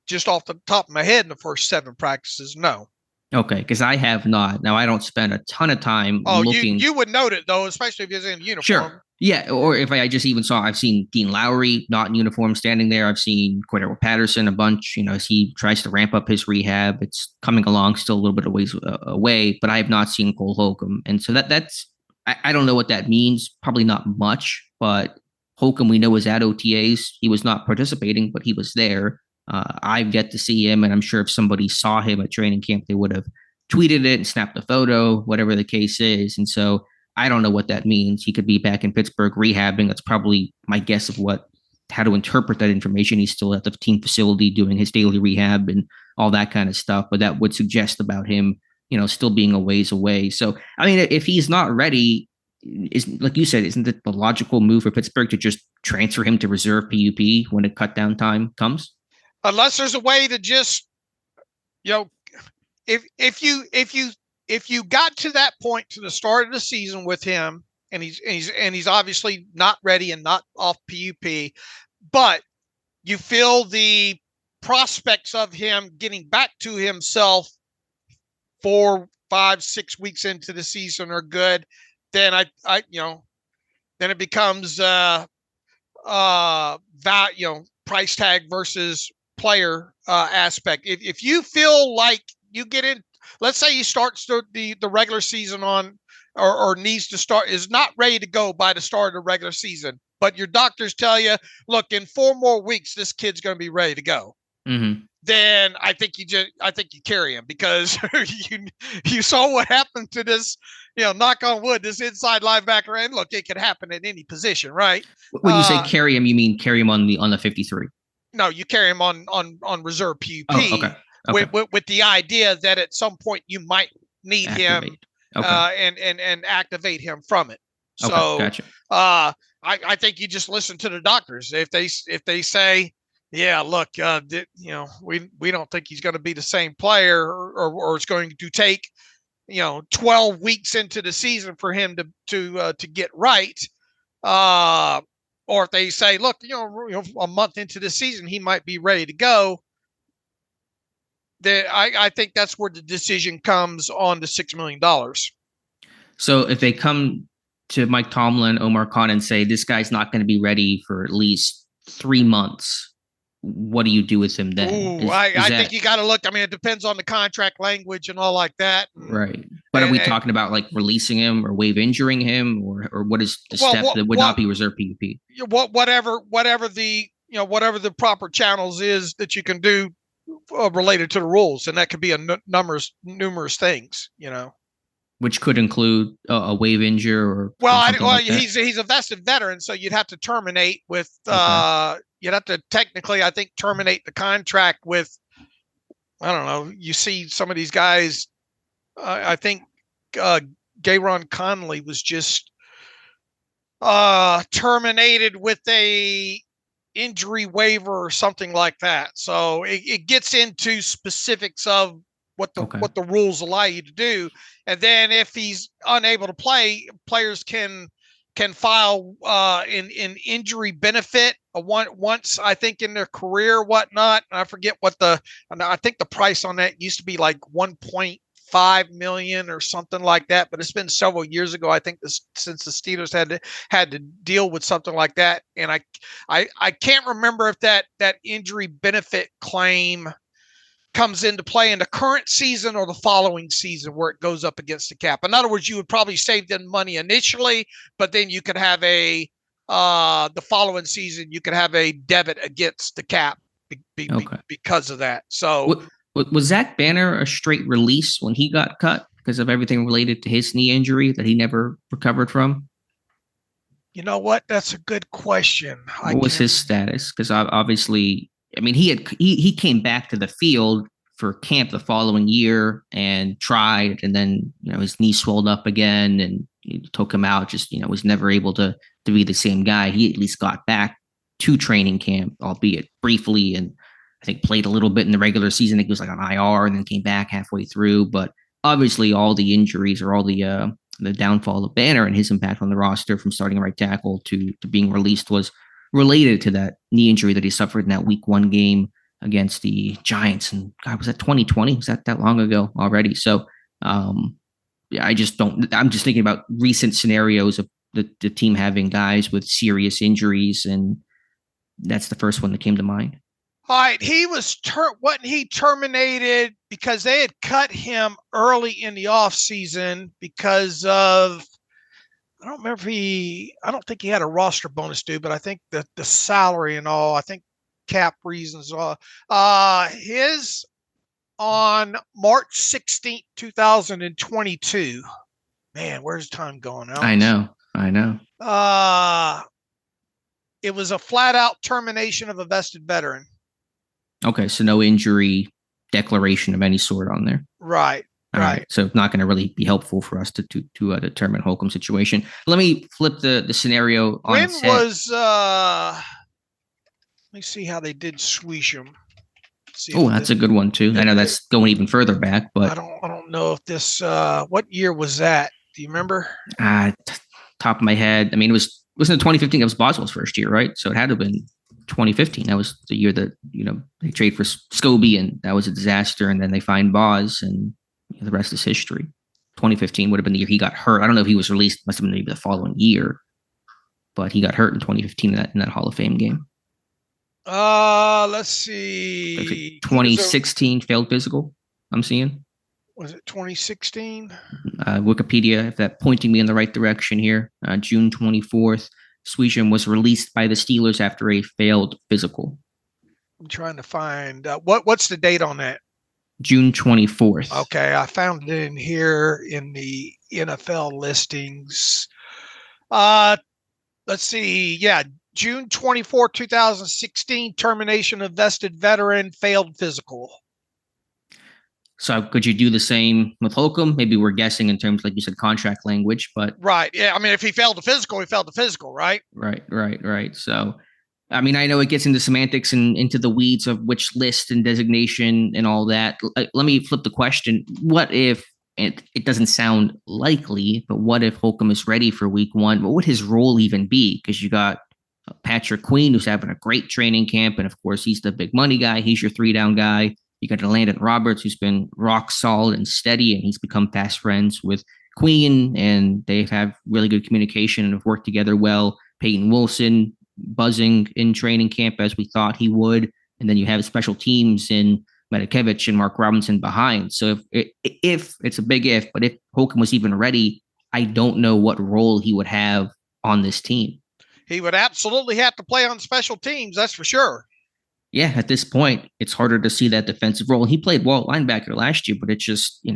just off the top of my head in the first 7 practices. No. Okay, because I have not. Now, I don't spend a ton of time looking. You would note it, though, especially if he's in uniform. Sure. Yeah, or if I just even I've seen Dean Lowry not in uniform standing there. I've seen Cordero Patterson a bunch, as he tries to ramp up his rehab. It's coming along still a little bit of ways away, but I have not seen Cole Holcomb. And so that's, I don't know what that means. Probably not much, but Holcomb, we know, was at OTAs. He was not participating, but he was there. I've yet to see him, and I'm sure if somebody saw him at training camp, they would have tweeted it and snapped a photo, whatever the case is. And so I don't know what that means. He could be back in Pittsburgh rehabbing. That's probably my guess of how to interpret that information. He's still at the team facility doing his daily rehab and all that kind of stuff. But that would suggest about him, still being a ways away. So, I mean, if he's not ready, like you said, isn't it the logical move for Pittsburgh to just transfer him to reserve PUP when a cut down time comes? Unless there's a way to just, if you got to that point to the start of the season with him, and he's obviously not ready and not off PUP, but you feel the prospects of him getting back to himself 4, 5, 6 weeks into the season are good, then then it becomes price tag versus player aspect. If you feel like you get in, let's say he starts the regular season on, or needs to start, is not ready to go by the start of the regular season, but your doctors tell you, look, in 4 more weeks, this kid's going to be ready to go. Mm-hmm. Then I think you carry him, because you saw what happened to this, knock on wood, this inside linebacker. And look, it could happen at any position, right? When you say carry him, you mean carry him on the 53? No, you carry him on reserve PUP. Oh, okay. Okay. With the idea that at some point you might need him, and activate him from it. So, gotcha. I think you just listen to the doctors. If they say, yeah, look, we don't think he's going to be the same player, or it's going to take 12 weeks into the season for him to get right. Or if they say, look, a month into the season, he might be ready to go. I think that's where the decision comes on the $6 million. So if they come to Mike Tomlin, Omar Khan, and say, this guy's not going to be ready for at least 3 months, what do you do with him then? I think you got to look. I mean, it depends on the contract language and all like that. Right. But are we talking about like releasing him or waive injuring him, or what is the step that would not be reserved PUP? Whatever the proper channels is that you can do related to the rules, and that could be numerous things, Which could include a wave injure or something like that. He's a vested veteran, so you'd have to terminate with you'd have to technically, I think, terminate the contract with, I don't know. You see some of these guys. I think Gayron Conley was just terminated with a injury waiver or something like that. So it gets into specifics of what the rules allow you to do. And then if he's unable to play, players can file in injury benefit once, I think, in their career, whatnot. I forget I think the price on that used to be like 1.5 million or something like that, but it's been several years ago, I think, since the Steelers had to deal with something like that. And I can't remember if that injury benefit claim comes into play in the current season or the following season where it goes up against the cap. In other words, you would probably save them money initially, but then you could have the following season, you could have a debit against the cap because of that. So was Zach Banner a straight release when he got cut because of everything related to his knee injury that he never recovered from? You know what? That's a good question. What was his status? Because obviously, I mean, he came back to the field for camp the following year and tried, and then his knee swelled up again, and he took him out. Just was never able to be the same guy. He at least got back to training camp, albeit briefly, and I think played a little bit in the regular season. I think he was like on IR and then came back halfway through. But obviously, all the injuries or all the downfall of Banner and his impact on the roster from starting right tackle to being released was related to that knee injury that he suffered in that week 1 game against the Giants. And God, was that 2020? Was that long ago already? So I'm just thinking about recent scenarios of the team having guys with serious injuries. And that's the first one that came to mind. All right. He wasn't he terminated because they had cut him early in the off season because of, I don't remember I don't think he had a roster bonus due, but I think the salary and all, I think cap reasons. His on March 16th, 2022. Man, where's time going? I know. It was a flat out termination of a vested veteran. Okay. So no injury declaration of any sort on there. Right. All right. So not going to really be helpful for us to determine Holcomb's situation. Let me flip the scenario on when set. Was let me see how they did swish him. That's a good one too. I know that's going even further back, but I don't know if this what year was that? Do you remember? Top of my head. I mean, it wasn't 2015. It was Boswell's first year, right? So it had to have been 2015. That was the year that they trade for Scobie, and that was a disaster. And then they find Boz, and the rest is history. 2015 would have been the year he got hurt. I don't know if he was released. Must have been maybe the following year, but he got hurt in 2015 in that Hall of Fame game. Let's see. 2016 failed physical. I'm seeing. Was it 2016? Wikipedia, if that pointing me in the right direction here. June 24th, Sweden was released by the Steelers after a failed physical. I'm trying to find what's the date on that? June 24th. Okay, I found it in here in the NFL listings. Let's see. Yeah, June 24, 2016, termination of vested veteran, failed physical. So could you do the same with Holcomb? Maybe we're guessing in terms, like you said, contract language, but right. Yeah. I mean, if he failed the physical, he failed the physical, right? Right. So, I mean, I know it gets into semantics and into the weeds of which list and designation and all that. Let me flip the question. What if, it doesn't sound likely, but what if Holcomb is ready for week 1? What would his role even be? Because you got Patrick Queen, who's having a great training camp. And of course, he's the big money guy. He's your 3-down guy. You got Landon Roberts, who's been rock solid and steady, and he's become fast friends with Queen, and they have really good communication and have worked together well. Peyton Wilson buzzing in training camp as we thought he would. And then you have special teams in Medikevich and Mark Robinson behind. So if it's a big if, but if Holcomb was even ready, I don't know what role he would have on this team. He would absolutely have to play on special teams. That's for sure. Yeah, at this point, it's harder to see that defensive role. He played well at linebacker last year, but it's just, you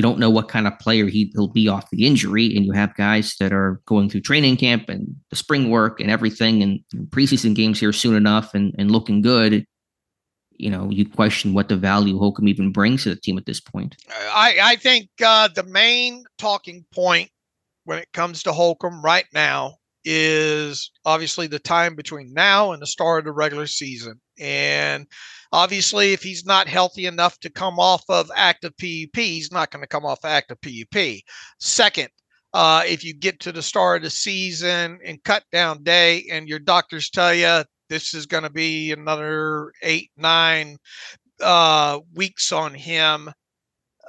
don't know what kind of player he'll be off the injury. And you have guys that are going through training camp and the spring work and everything and preseason games here soon enough and looking good. You question what the value Holcomb even brings to the team at this point. I think the main talking point when it comes to Holcomb right now is obviously the time between now and the start of the regular season. And obviously, if he's not healthy enough to come off of active PUP, he's not going to come off active PUP. Second, if you get to the start of the season and cut down day and your doctors tell you this is going to be another 8-9 weeks on him,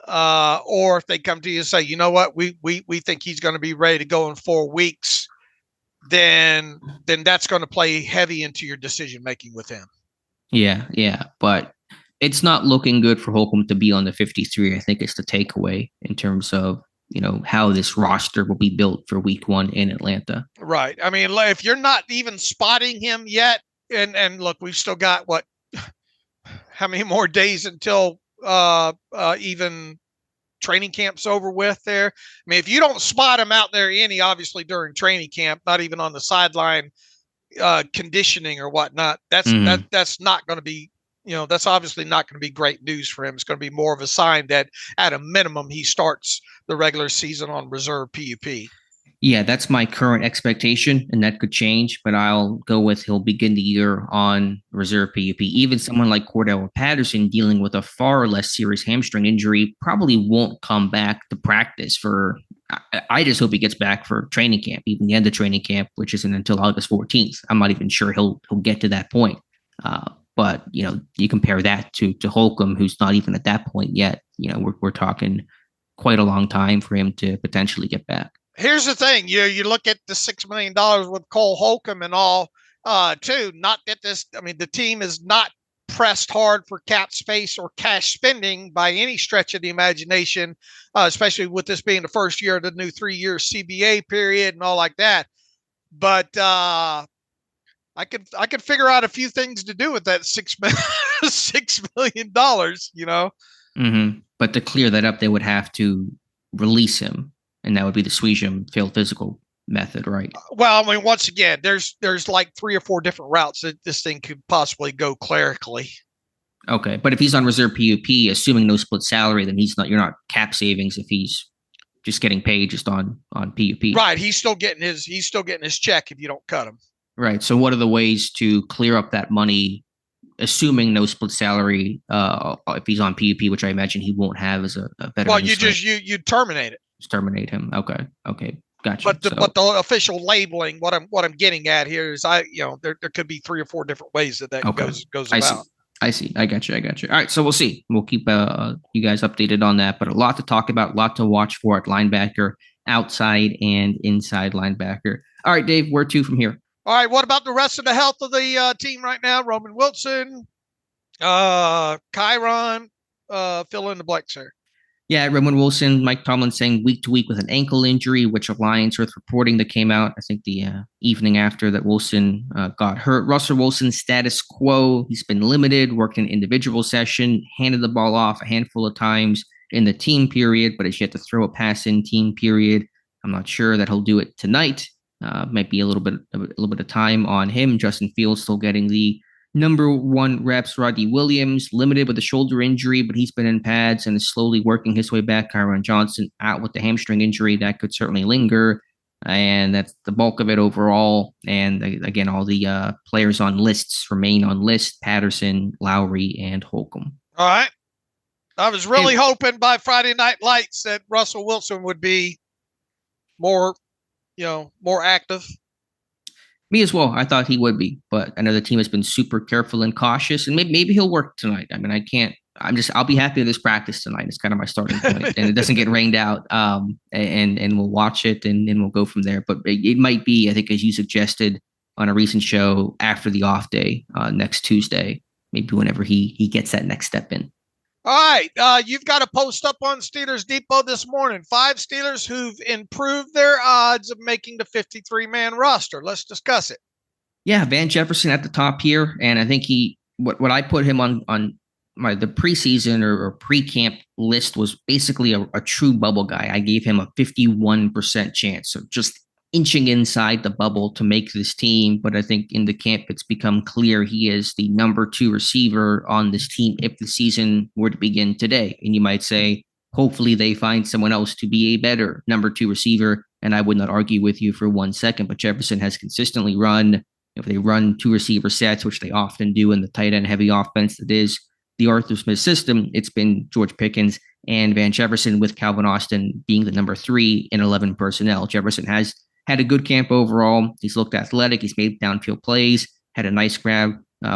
or if they come to you and say, you know what, we think he's going to be ready to go in 4 weeks, then that's going to play heavy into your decision making with him. Yeah, but it's not looking good for Holcomb to be on the 53. I think it's the takeaway in terms of how this roster will be built for week 1 in Atlanta. Right. I mean, if you're not even spotting him yet, and look, we've still got how many more days until even training camp's over with there. I mean, if you don't spot him out there obviously during training camp, not even on the sideline conditioning or whatnot, that's not going to be, that's obviously not going to be great news for him. It's going to be more of a sign that at a minimum, he starts the regular season on reserve PUP. Yeah, that's my current expectation, and that could change, but I'll go with he'll begin the year on reserve PUP. Even someone like Cordell Patterson dealing with a far less serious hamstring injury probably won't come back to practice for, I just hope he gets back for training camp, even the end of training camp, which isn't until August 14th. I'm not even sure he'll get to that point. But, you compare that to Holcomb, who's not even at that point yet. We're talking quite a long time for him to potentially get back. Here's the thing, you look at the $6 million with Cole Holcomb and all, too. Not that the team is not pressed hard for cap space or cash spending by any stretch of the imagination, especially with this being the first year of the new 3-year CBA period and all like that. But I could figure out a few things to do with that $6 million, Mm-hmm. But to clear that up, they would have to release him. And that would be the Sweden failed physical method, right? Well, I mean, once again, there's like 3 or 4 different routes that this thing could possibly go clerically. Okay, but if he's on reserve PUP, assuming no split salary, then you're not cap savings if he's just getting paid just on PUP. Right, he's still getting his check if you don't cut him. Right. So what are the ways to clear up that money, assuming no split salary, if he's on PUP, which I imagine he won't have as a veteran? Well, you terminate it. Terminate him. Okay, gotcha. But the official labeling, what I'm getting at here is there could be 3 or 4 different ways that goes about. I see. I got you. All right, so we'll see. We'll keep you guys updated on that. But a lot to talk about, a lot to watch for at linebacker, outside and inside linebacker. All right, Dave, where to from here? All right, what about the rest of the health of the team right now? Roman Wilson, Chiron, fill in the blanks here. Yeah, Roman Wilson, Mike Tomlin saying week to week with an ankle injury, which aligns with reporting that came out, I think, the evening after that Wilson got hurt. Russell Wilson's status quo. He's been limited, worked in individual session, handed the ball off a handful of times in the team period, but has yet to throw a pass in team period. I'm not sure that he'll do it tonight. Might be a little bit of time on him. Justin Fields still getting the number 1 reps. Rodney Williams limited with a shoulder injury, but he's been in pads and is slowly working his way back. Kyron Johnson out with the hamstring injury. That could certainly linger. And that's the bulk of it overall. And again, all the players on lists remain on list: Patterson, Lowry, and Holcomb. All right. I was really hoping by Friday Night Lights that Russell Wilson would be more active. Me as well. I thought he would be, but I know the team has been super careful and cautious, and maybe he'll work tonight. I mean, I'll be happy with this practice tonight. It's kind of my starting point, and it doesn't get rained out. And we'll watch it and we'll go from there. But it might be, I think, as you suggested on a recent show, after the off day, next Tuesday, maybe whenever he gets that next step in. All right. You've got a post up on Steelers Depot this morning. 5 Steelers who've improved their odds of making the 53-man roster. Let's discuss it. Yeah, Van Jefferson at the top here. And I think he what I put him on the preseason or pre-camp list was basically a true bubble guy. I gave him a 51% chance of just inching inside the bubble to make this team. But I think in the camp, it's become clear he is the number 2 receiver on this team if the season were to begin today. And you might say, hopefully they find someone else to be a better number 2 receiver. And I would not argue with you for 1 second, but Jefferson has consistently run, if they run 2 receiver sets, which they often do in the tight end heavy offense that is the Arthur Smith system, it's been George Pickens and Van Jefferson, with Calvin Austin being the number 3 in 11 personnel. Jefferson has had a good camp overall. He's looked athletic. He's made downfield plays, had a nice grab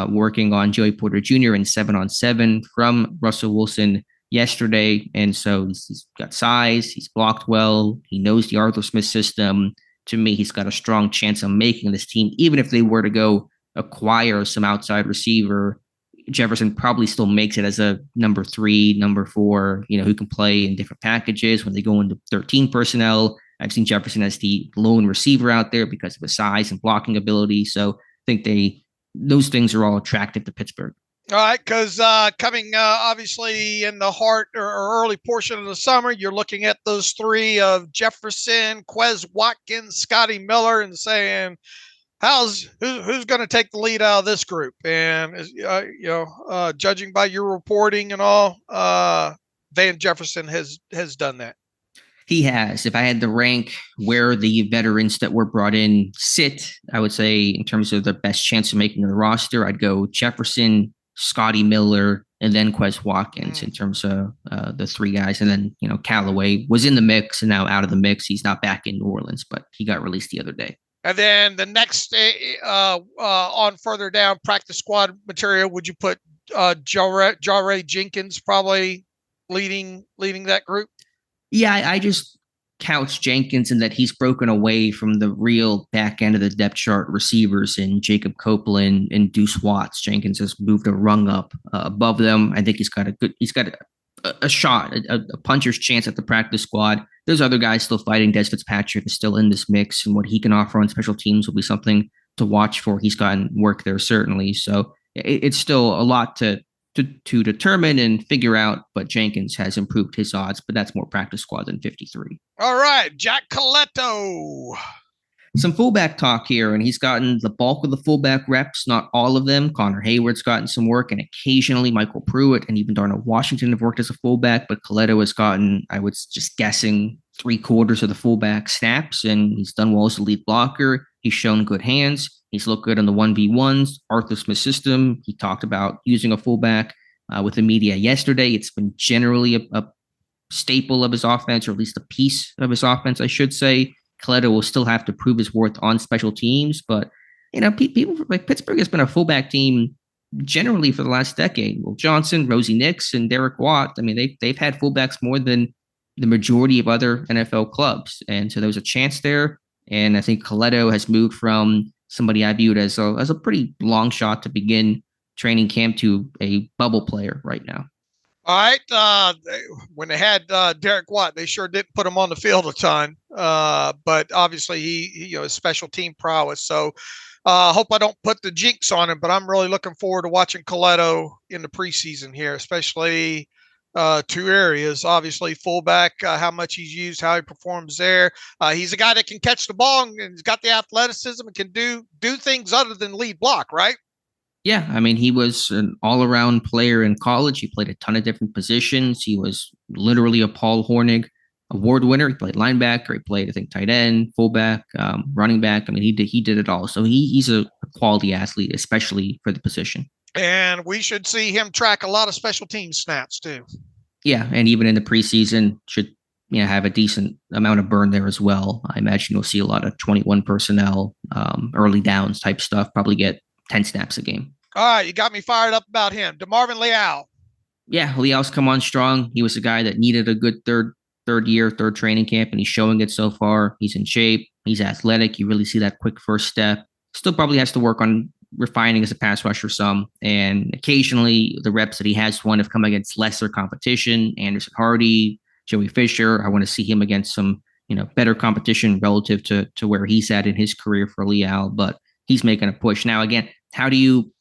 working on Joey Porter Jr. in 7-on-7 from Russell Wilson yesterday. And so he's got size. He's blocked well. He knows the Arthur Smith system. To me, he's got a strong chance of making this team. Even if they were to go acquire some outside receiver, Jefferson probably still makes it as a number 3, number 4, who can play in different packages when they go into 13 personnel. I've seen Jefferson as the lone receiver out there because of his size and blocking ability. So I think those things are all attractive to Pittsburgh. All right, because coming obviously in the heart or early portion of the summer, you're looking at those 3 of Jefferson, Quez Watkins, Scotty Miller, and saying, who's going to take the lead out of this group? And judging by your reporting and all, Van Jefferson has done that. He has. If I had to rank where the veterans that were brought in sit, I would say in terms of the best chance of making the roster, I'd go Jefferson, Scotty Miller, and then Quez Watkins in terms of the 3 guys. And then, Callaway was in the mix and now out of the mix. He's not back in New Orleans, but he got released the other day. And then the next on further down practice squad material, would you put Jare Jenkins probably leading that group? Yeah, I just couch Jenkins in that he's broken away from the real back end of the depth chart receivers in Jacob Copeland and Deuce Watts. Jenkins has moved a rung up above them. I think he's got a shot, a puncher's chance at the practice squad. There's other guys still fighting. Des Fitzpatrick is still in this mix, and what he can offer on special teams will be something to watch for. He's gotten work there, certainly. So it's still a lot to determine and figure out, but Jenkins has improved his odds, but that's more practice squad than 53. All right, Jack Coletto. Some fullback talk here, and he's gotten the bulk of the fullback reps, not all of them. Connor Hayward's gotten some work, and occasionally Michael Pruitt and even Darnell Washington have worked as a fullback, but Coletto has gotten, I was just guessing, 3/4 of the fullback snaps, and he's done well as a lead blocker. He's shown good hands. He's looked good on the 1v1s, Arthur Smith system. He talked about using a fullback with the media yesterday. It's been generally a staple of his offense, or at least a piece of his offense, I should say. Coletto will still have to prove his worth on special teams, but people like Pittsburgh has been a fullback team generally for the last decade. Will Johnson, Rosie Nix, and Derek Watt. I mean, they've had fullbacks more than the majority of other NFL clubs, and so there was a chance there. And I think Coletto has moved from somebody I viewed as a pretty long shot to begin training camp to a bubble player right now. All right. When they had Derek Watt, they sure didn't put him on the field a ton. But obviously he his special team prowess. So hope I don't put the jinx on him, but I'm really looking forward to watching Coletto in the preseason here, especially 2 areas. Obviously fullback, how much he's used, how he performs there. He's a guy that can catch the ball and he's got the athleticism and can do things other than lead block, right? Yeah, I mean, he was an all-around player in college. He played a ton of different positions. He was literally a Paul Hornig award winner. He played linebacker. He played, I think, tight end, fullback, running back. I mean, he did it all. So he's a quality athlete, especially for the position. And we should see him track a lot of special team snaps too. Yeah, and even in the preseason, should have a decent amount of burn there as well. I imagine you'll see a lot of 21 personnel, early downs type stuff. Probably get 10 snaps a game. All right, you got me fired up about him. DeMarvin Leal. Yeah, Leal's come on strong. He was a guy that needed a good third training camp, and he's showing it so far. He's in shape. He's athletic. You really see that quick first step. Still probably has to work on refining as a pass rusher some, and occasionally the reps that he has won have come against lesser competition. Anderson Hardy, Joey Fisher. I want to see him against some better competition relative to where he's at in his career for Leal, but he's making a push. Now, again, how do you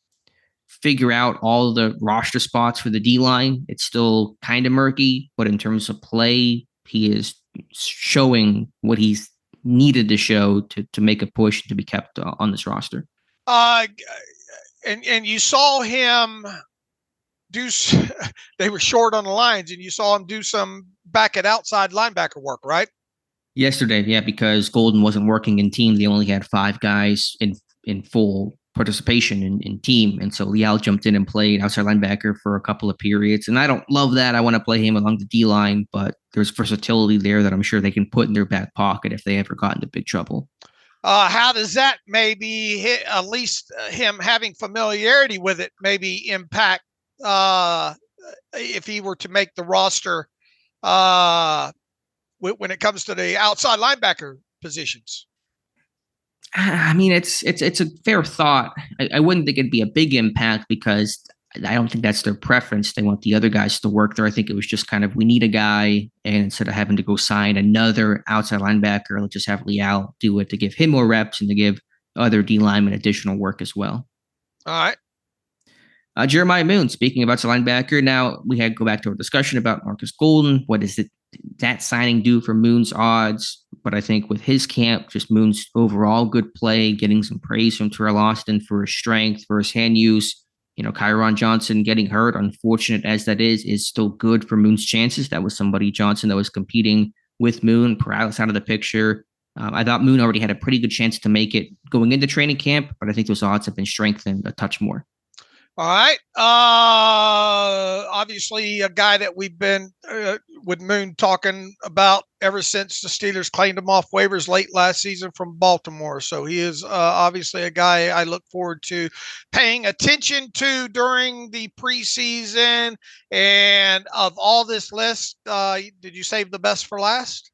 figure out all the roster spots for the D-line. It's still kind of murky, but in terms of play, he is showing what he's needed to show to make a push to be kept on this roster. And you saw him do. They were short on the lines, and you saw him do some back at outside linebacker work, right? Yesterday, yeah, because Golden wasn't working in team. They only had 5 guys in full participation in team. And so Leal jumped in and played outside linebacker for a couple of periods. And I don't love that. I want to play him along the D line, but there's versatility there that I'm sure they can put in their back pocket if they ever got into big trouble. How does that maybe hit, at least him having familiarity with it, maybe impact if he were to make the roster when it comes to the outside linebacker positions? I mean, it's a fair thought. I wouldn't think it'd be a big impact because I don't think that's their preference. They want the other guys to work there. I think it was just kind of, we need a guy, and instead of having to go sign another outside linebacker, let's just have Leal do it to give him more reps and to give other D linemen additional work as well. All right. Jeremiah Moon, speaking of outside linebacker, now we had to go back to our discussion about Markus Golden. What does that signing do for Moon's odds? But I think with his camp, just Moon's overall good play, getting some praise from Terrell Austin for his strength, for his hand use. Kyron Johnson getting hurt, unfortunate as that is still good for Moon's chances. That was somebody, Johnson, that was competing with Moon. Perales out of the picture. I thought Moon already had a pretty good chance to make it going into training camp, but I think those odds have been strengthened a touch more. All right. Obviously, a guy that we've been with Moon talking about ever since the Steelers claimed him off waivers late last season from Baltimore. So he is obviously a guy I look forward to paying attention to during the preseason. And of all this list, did you save the best for last?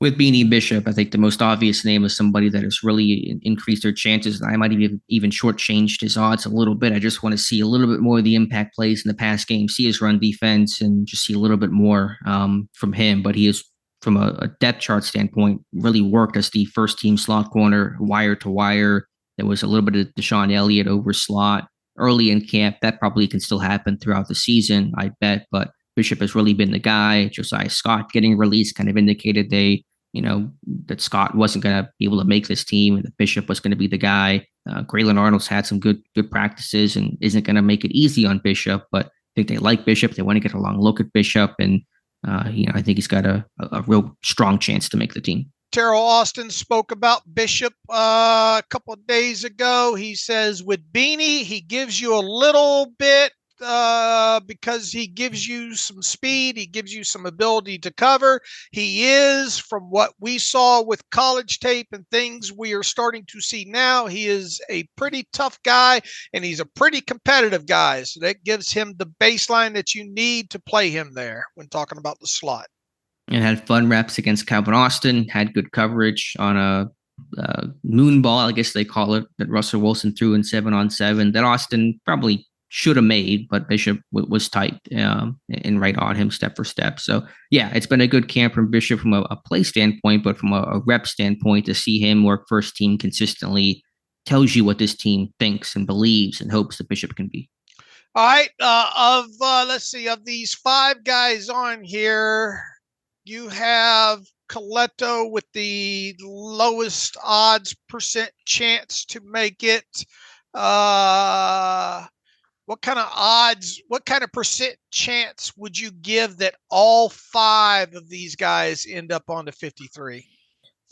With Beanie Bishop, I think the most obvious name is somebody that has really increased their chances. I might even shortchanged his odds a little bit. I just want to see a little bit more of the impact plays in the pass game, see his run defense, and just see a little bit more from him. But he is, from a depth chart standpoint, really worked as the first team slot corner, wire to wire. There was a little bit of Deshaun Elliott over slot early in camp. That probably can still happen throughout the season, I bet. But Bishop has really been the guy. Josiah Scott getting released kind of indicated that Scott wasn't going to be able to make this team and that Bishop was going to be the guy. Graylin Arnold's had some good practices and isn't going to make it easy on Bishop, but I think they like Bishop. They want to get a long look at Bishop, and I think he's got a real strong chance to make the team. Terrell Austin spoke about Bishop a couple of days ago. He says with Beanie, he gives you a little bit because he gives you some speed. He gives you some ability to cover. He is, from what we saw with college tape and things we are starting to see now, he is a pretty tough guy, and he's a pretty competitive guy. So that gives him the baseline that you need to play him there when talking about the slot. And had fun reps against Calvin Austin, had good coverage on a moon ball, I guess they call it, that Russell Wilson threw in 7-on-7 that Austin probably should have made, but Bishop was tight and right on him step for step. So, yeah, it's been a good camp from Bishop from a play standpoint, but from a rep standpoint, to see him work first team consistently tells you what this team thinks and believes and hopes that Bishop can be. All right. Let's see, of these 5 guys on here, you have Coletto with the lowest odds percent chance to make it. What kind of percent chance would you give that all 5 of these guys end up on the 53?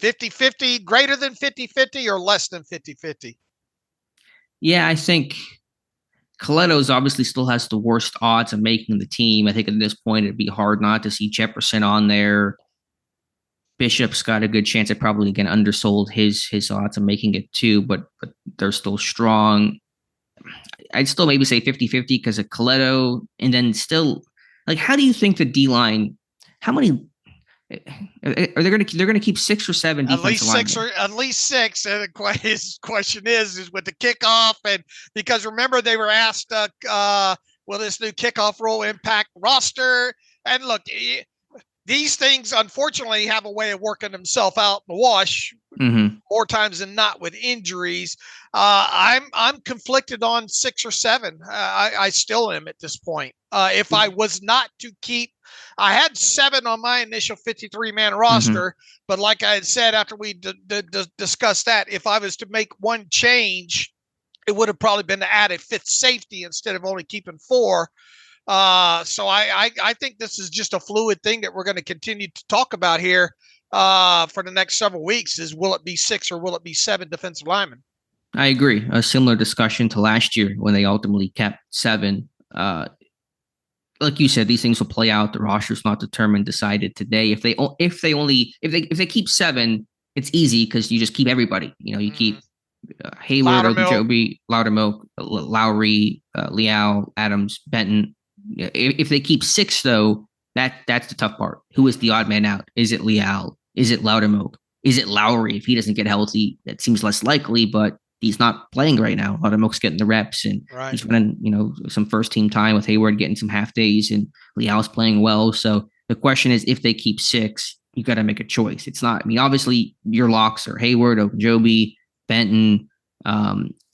50-50, greater than 50-50, or less than 50-50? Yeah, I think Coletto's obviously still has the worst odds of making the team. I think at this point it'd be hard not to see Jefferson on there. Bishop's got a good chance. I probably, again, undersold his odds of making it too, but they're still strong. I'd still maybe say 50-50 because of Coletto. And then still, like, how do you think the D-line, how many are they going to keep 6 or 7 defensive linemen? At least 6. And his question is with the kickoff, and because remember they were asked, will this new kickoff rule impact roster? And look, these things, unfortunately, have a way of working themselves out in the wash more times than not with injuries. I'm conflicted on 6 or 7. I still am at this point. If I was not to keep, I had 7 on my initial 53-man roster, but like I had said after we discussed that, if I was to make one change, it would have probably been to add a 5th safety instead of only keeping 4. So I think this is just a fluid thing that we're going to continue to talk about here for the next several weeks. Is will it be 6 or will it be 7 defensive linemen? I agree. A similar discussion to last year when they ultimately kept 7. Like you said, these things will play out. The roster's not determined, decided today. If they keep 7, it's easy because you just keep everybody. You keep Hayward, Ogunjobi, Loudermilk, Lowry, Leal, Adams, Benton. If they keep 6, though, that's the tough part. Who is the odd man out? Is it Leal? Is it Loudermilk? Is it Lowry? If he doesn't get healthy, that seems less likely, but he's not playing right now. Loudermilk's getting the reps, and he's running, some first team time with Hayward getting some half days, and Leal's playing well. So the question is, if they keep 6, you got to make a choice. It's not. I mean, obviously your locks are Hayward, Ogunjobi, Benton.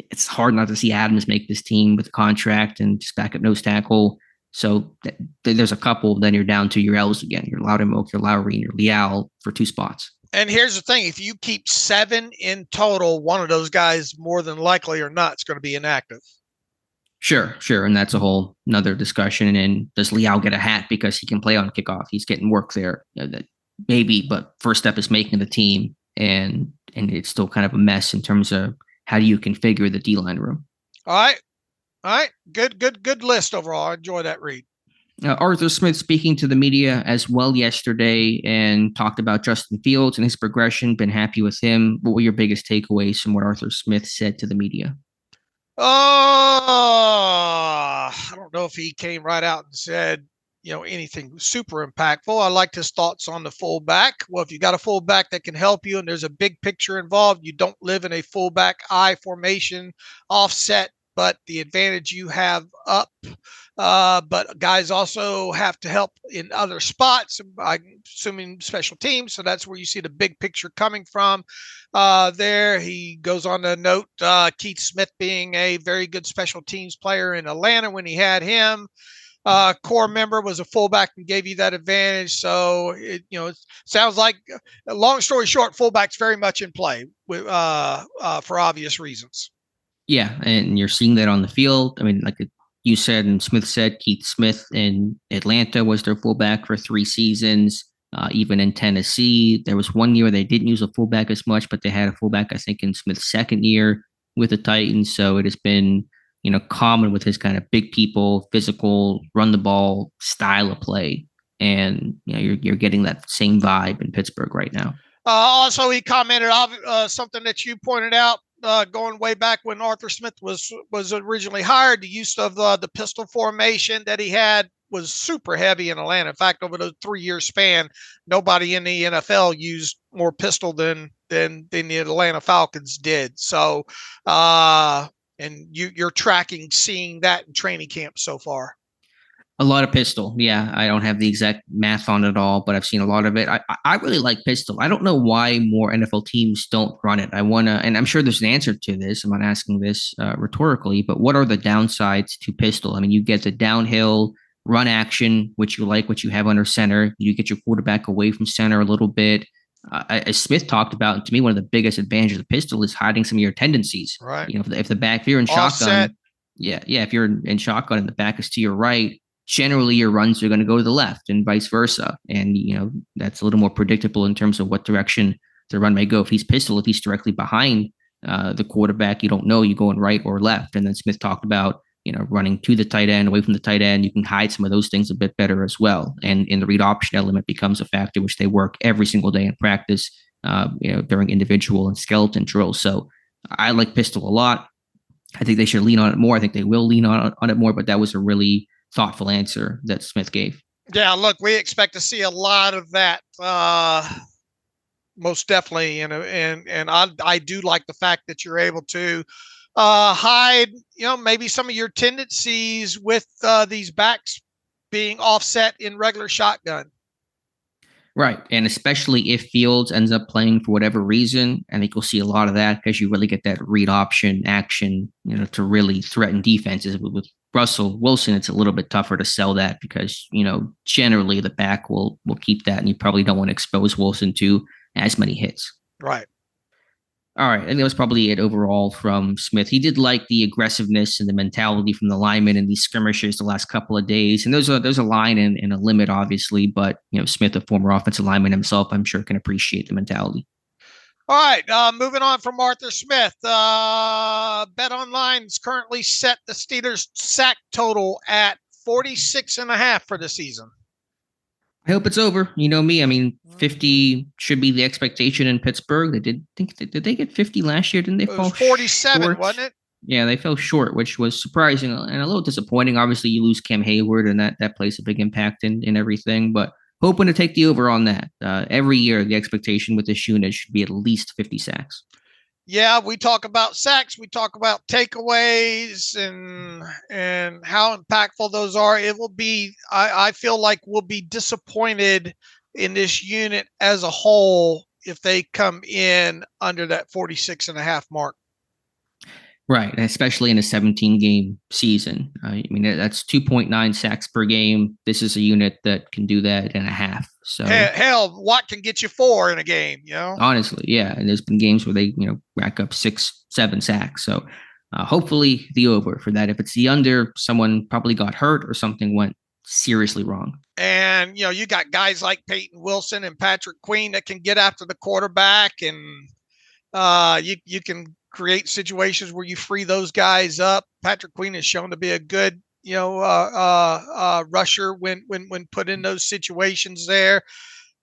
It's hard not to see Adams make this team with the contract and just back up nose tackle. So there's a couple. Then you're down to your L's again. Your Loudermilk, your Lowry, and your Leal for 2 spots. And here's the thing: if you keep 7 in total, one of those guys, more than likely or not, is going to be inactive. Sure, and that's a whole another discussion. And does Leal get a hat because he can play on kickoff? He's getting work there, maybe. But first step is making the team, and it's still kind of a mess in terms of how do you configure the D-line room. All right. Good list overall. I enjoy that read. Arthur Smith speaking to the media as well yesterday and talked about Justin Fields and his progression. Been happy with him. What were your biggest takeaways from what Arthur Smith said to the media? I don't know if he came right out and said, anything super impactful. I liked his thoughts on the fullback. Well, if you got a fullback that can help you and there's a big picture involved, you don't live in a fullback I formation offset, but the advantage you have up. But guys also have to help in other spots, I'm assuming special teams. So that's where you see the big picture coming from there. He goes on to note Keith Smith being a very good special teams player in Atlanta when he had him. Core member, was a fullback and gave you that advantage. So it sounds like, long story short, fullback's very much in play for obvious reasons. Yeah, and you're seeing that on the field. I mean, like you said and Smith said, Keith Smith in Atlanta was their fullback for 3 seasons. Even in Tennessee, there was one year they didn't use a fullback as much, but they had a fullback, I think, in Smith's second year with the Titans. So it has been common with his kind of big people, physical, run the ball style of play. And, you're getting that same vibe in Pittsburgh right now. Also, he commented on something that you pointed out, going way back when Arthur Smith was originally hired. The use of the pistol formation that he had was super heavy in Atlanta. In fact, over the 3-year span, nobody in the NFL used more pistol than the Atlanta Falcons did. So, and you're seeing that in training camp so far. A lot of pistol. Yeah, I don't have the exact math on it all, but I've seen a lot of it. I really like pistol. I don't know why more NFL teams don't run it. And I'm sure there's an answer to this. I'm not asking this rhetorically, but what are the downsides to pistol? I mean, you get the downhill run action, which you like, what you have under center. You get your quarterback away from center a little bit. As Smith talked about, to me, one of the biggest advantages of pistol is hiding some of your tendencies. Right. If you're in shotgun, if you're in shotgun and the back is to your right, generally your runs are going to go to the left and vice versa. And, that's a little more predictable in terms of what direction the run may go. If he's pistol, if he's directly behind the quarterback, you don't know you going right or left. And then Smith talked about, running to the tight end, away from the tight end. You can hide some of those things a bit better as well. And in the read option element becomes a factor, which they work every single day in practice, during individual and skeleton drills. So I like pistol a lot. I think they should lean on it more. I think they will lean on it more, but that was a really thoughtful answer that Smith gave. Yeah, look, we expect to see a lot of that, most definitely. And I do like the fact that you're able to hide, maybe some of your tendencies with these backs being offset in regular shotgun. Right. And especially if Fields ends up playing for whatever reason, I think you'll see a lot of that because you really get that read option action, to really threaten defenses. With Russell Wilson, it's a little bit tougher to sell that because, generally the back will keep that, and you probably don't want to expose Wilson to as many hits. Right. All right. I think that was probably it overall from Smith. He did like the aggressiveness and the mentality from the linemen in these skirmishes the last couple of days. And there's a line and a limit, obviously. But, Smith, a former offensive lineman himself, I'm sure can appreciate the mentality. All right. Moving on from Arthur Smith. Bet Online is currently set the Steelers sack total at 46.5 for the season. I hope it's over. You know me. I mean, 50 should be the expectation in Pittsburgh. Did they get 50 last year? Didn't they fall 47, short? wasn't it? Yeah, they fell short, which was surprising and a little disappointing. Obviously, you lose Cam Hayward, and that plays a big impact in everything. But hoping to take the over on that. Every year, the expectation with this unit should be at least 50 sacks. Yeah, we talk about sacks, we talk about takeaways and how impactful those are. It will be, I feel like we'll be disappointed in this unit as a whole if they come in under that 46.5 mark. Right, especially in a 17-game season. I mean, that's 2.9 sacks per game. This is a unit that can do that in a half. So hell, Watt can get you 4 in a game, Honestly, yeah. And there's been games where they, rack up 6-7 sacks. So hopefully the over for that. If it's the under, someone probably got hurt or something went seriously wrong. And, you got guys like Peyton Wilson and Patrick Queen that can get after the quarterback, and you can create situations where you free those guys up. Patrick Queen has shown to be a good, rusher when put in those situations there.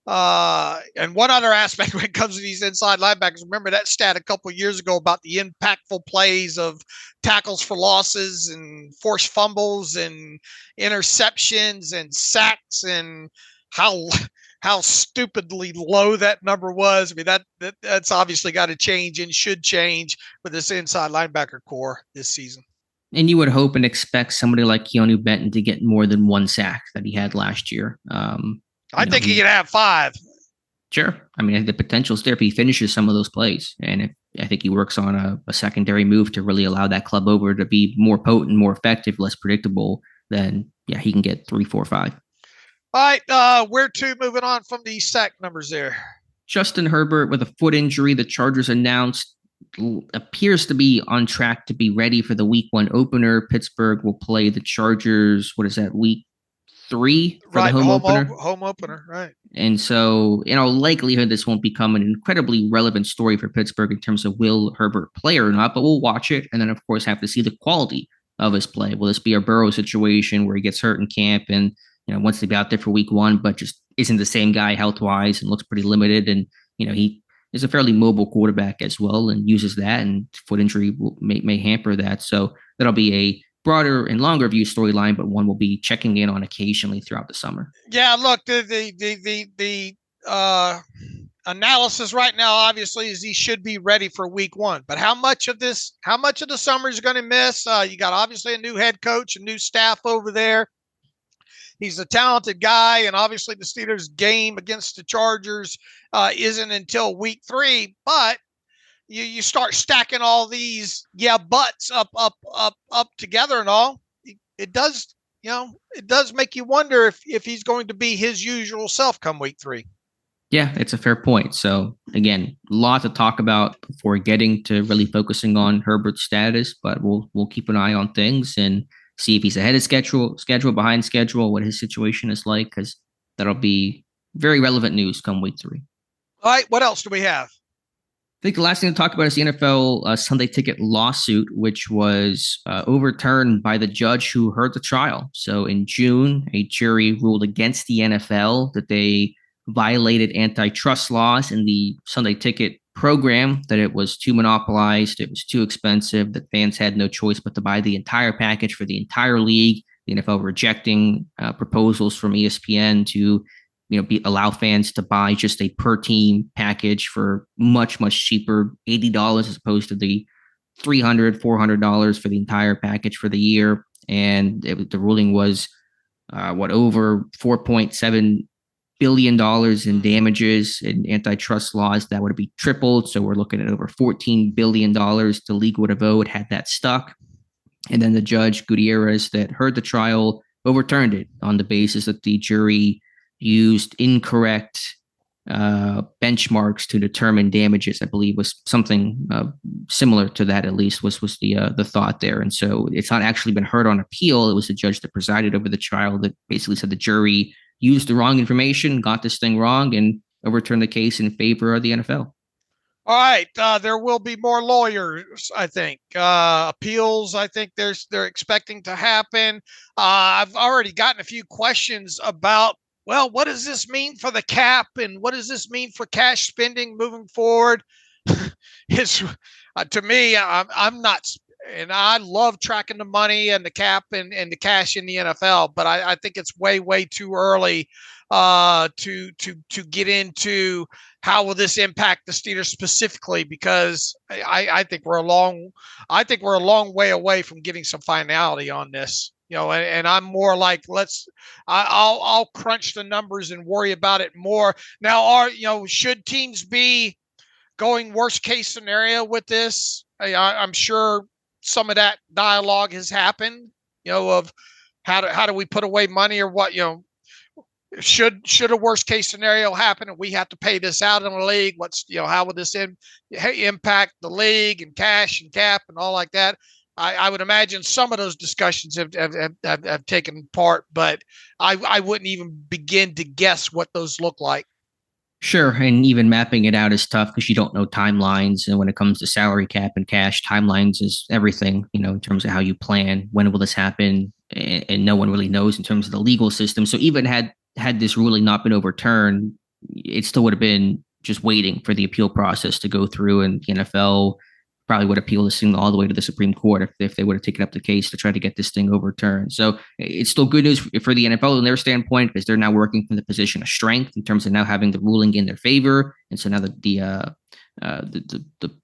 And one other aspect when it comes to these inside linebackers, remember that stat a couple of years ago about the impactful plays of tackles for losses and forced fumbles and interceptions and sacks, and how stupidly low that number was. I mean, that's obviously got to change and should change with this inside linebacker core this season. And you would hope and expect somebody like Keanu Benton to get more than 1 sack that he had last year. I think he could have 5. Sure. I mean, the potential's there if he finishes some of those plays. And I think he works on a secondary move to really allow that club over to be more potent, more effective, less predictable, then yeah, he can get 3, 4, 5. All right, where to moving on from the sack numbers there? Justin Herbert with a foot injury. The Chargers announced appears to be on track to be ready for the week 1 opener. Pittsburgh will play the Chargers. What is that, week 3 for the home opener? Home opener, right. And so, likelihood this won't become an incredibly relevant story for Pittsburgh in terms of will Herbert play or not, but we'll watch it and then, of course, have to see the quality of his play. Will this be a Burrow situation where he gets hurt in camp and wants to be out there for week 1, but just isn't the same guy health-wise and looks pretty limited. And, he is a fairly mobile quarterback as well and uses that, and foot injury may hamper that. So that'll be a broader and longer view storyline, but one we'll be checking in on occasionally throughout the summer. Yeah, look, the analysis right now, obviously, is he should be ready for week 1. But how much of the summer is going to miss? You got obviously a new head coach, a new staff over there. He's a talented guy, and obviously the Steelers' game against the Chargers isn't until week 3. But you start stacking all these buts up together and all. It does make you wonder if he's going to be his usual self come week 3. Yeah, it's a fair point. So again, a lot to talk about before getting to really focusing on Herbert's status, but we'll keep an eye on things and see if he's ahead of schedule, behind schedule, what his situation is like, because that'll be very relevant news come week 3. All right, what else do we have? I think the last thing to talk about is the NFL Sunday ticket lawsuit, which was overturned by the judge who heard the trial. So in June, a jury ruled against the NFL that they violated antitrust laws in the Sunday ticket program, that it was too monopolized, it was too expensive, that fans had no choice but to buy the entire package for the entire league. The NFL rejecting proposals from ESPN to allow fans to buy just a per team package for much, much cheaper, $80 as opposed to the $300, $400 for the entire package for the year. And the ruling was over $4.7 billion in damages and antitrust laws. That would be tripled. So we're looking at over $14 billion the league would have owed had that stuck. And then the judge, Gutierrez, that heard the trial, overturned it on the basis that the jury used incorrect benchmarks to determine damages. I believe was something similar to that, at least was the thought there. And so it's not actually been heard on appeal. It was the judge that presided over the trial that basically said the jury used the wrong information, got this thing wrong, and overturned the case in favor of the NFL. All right. There will be more lawyers, I think. Appeals, I think they're expecting to happen. I've already gotten a few questions about, well, what does this mean for the cap and what does this mean for cash spending moving forward? It's to me, I'm not, and I love tracking the money and the cap and the cash in the NFL, but I think it's way too early to get into how will this impact the Steelers specifically, because I think we're a long way away from getting some finality on this. And I'm more like, I'll crunch the numbers and worry about it more. Now, should teams be going worst case scenario with this? I'm sure some of that dialogue has happened, of how do we put away money, or what, should a worst case scenario happen and we have to pay this out in the league? How would this impact the league and cash and cap and all like that? I would imagine some of those discussions have taken part, but I wouldn't even begin to guess what those look like. Sure. And even mapping it out is tough because you don't know timelines. And when it comes to salary cap and cash, timelines is everything, in terms of how you plan. When will this happen? And no one really knows in terms of the legal system. So even had this ruling not been overturned, it still would have been just waiting for the appeal process to go through, and the NFL probably would appeal this thing all the way to the Supreme Court if they would have taken up the case to try to get this thing overturned. So it's still good news for the NFL in their standpoint, because they're now working from the position of strength in terms of now having the ruling in their favor. And so now that the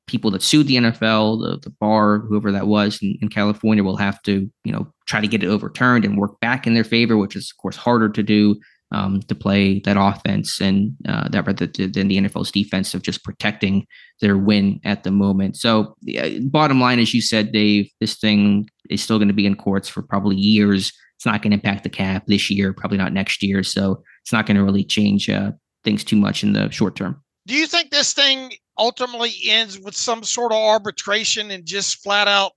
people that sued the NFL, the bar, whoever that was in California, will have to, try to get it overturned and work back in their favor, which is of course harder to do. To play that offense and that rather than the NFL's defense of just protecting their win at the moment. So bottom line, as you said, Dave, this thing is still going to be in courts for probably years. It's not going to impact the cap this year, probably not next year. So it's not going to really change things too much in the short term. Do you think this thing ultimately ends with some sort of arbitration and just flat out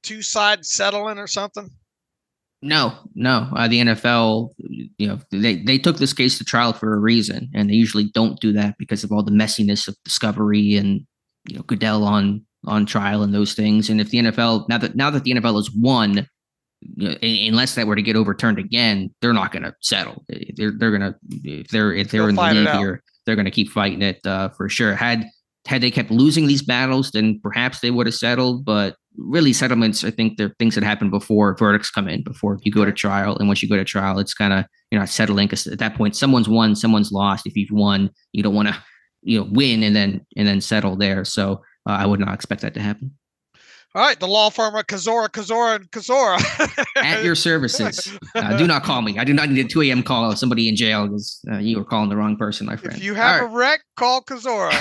two sides settling or something? No. The NFL, they took this case to trial for a reason, and they usually don't do that because of all the messiness of discovery and Goodell on trial and those things. And if the NFL now that the NFL has won, unless that were to get overturned again, they're not going to settle. They're going to if they're in the league here, they're going to keep fighting it for sure. Had they kept losing these battles, then perhaps they would have settled, but really settlements, I think they're things that happen before verdicts come in, before you go to trial. And once you go to trial, it's kind of, you're not settling, because at that point, someone's won, someone's lost. If you've won, you don't want to, win and then settle there. So I would not expect that to happen. All right. The law firm of Kozora and Kozora. At your services. Do not call me. I do not need a 2 a.m. call of somebody in jail, because you were calling the wrong person, my friend. If you have a wreck, call Kozora.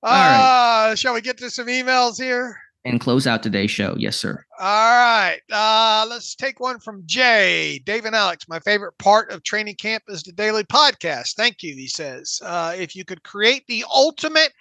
All right. Shall we get to some emails here? And close out today's show. Yes, sir. All right. Let's take one from Jay. Dave and Alex, my favorite part of training camp is the daily podcast. Thank you, he says. If you could create the ultimate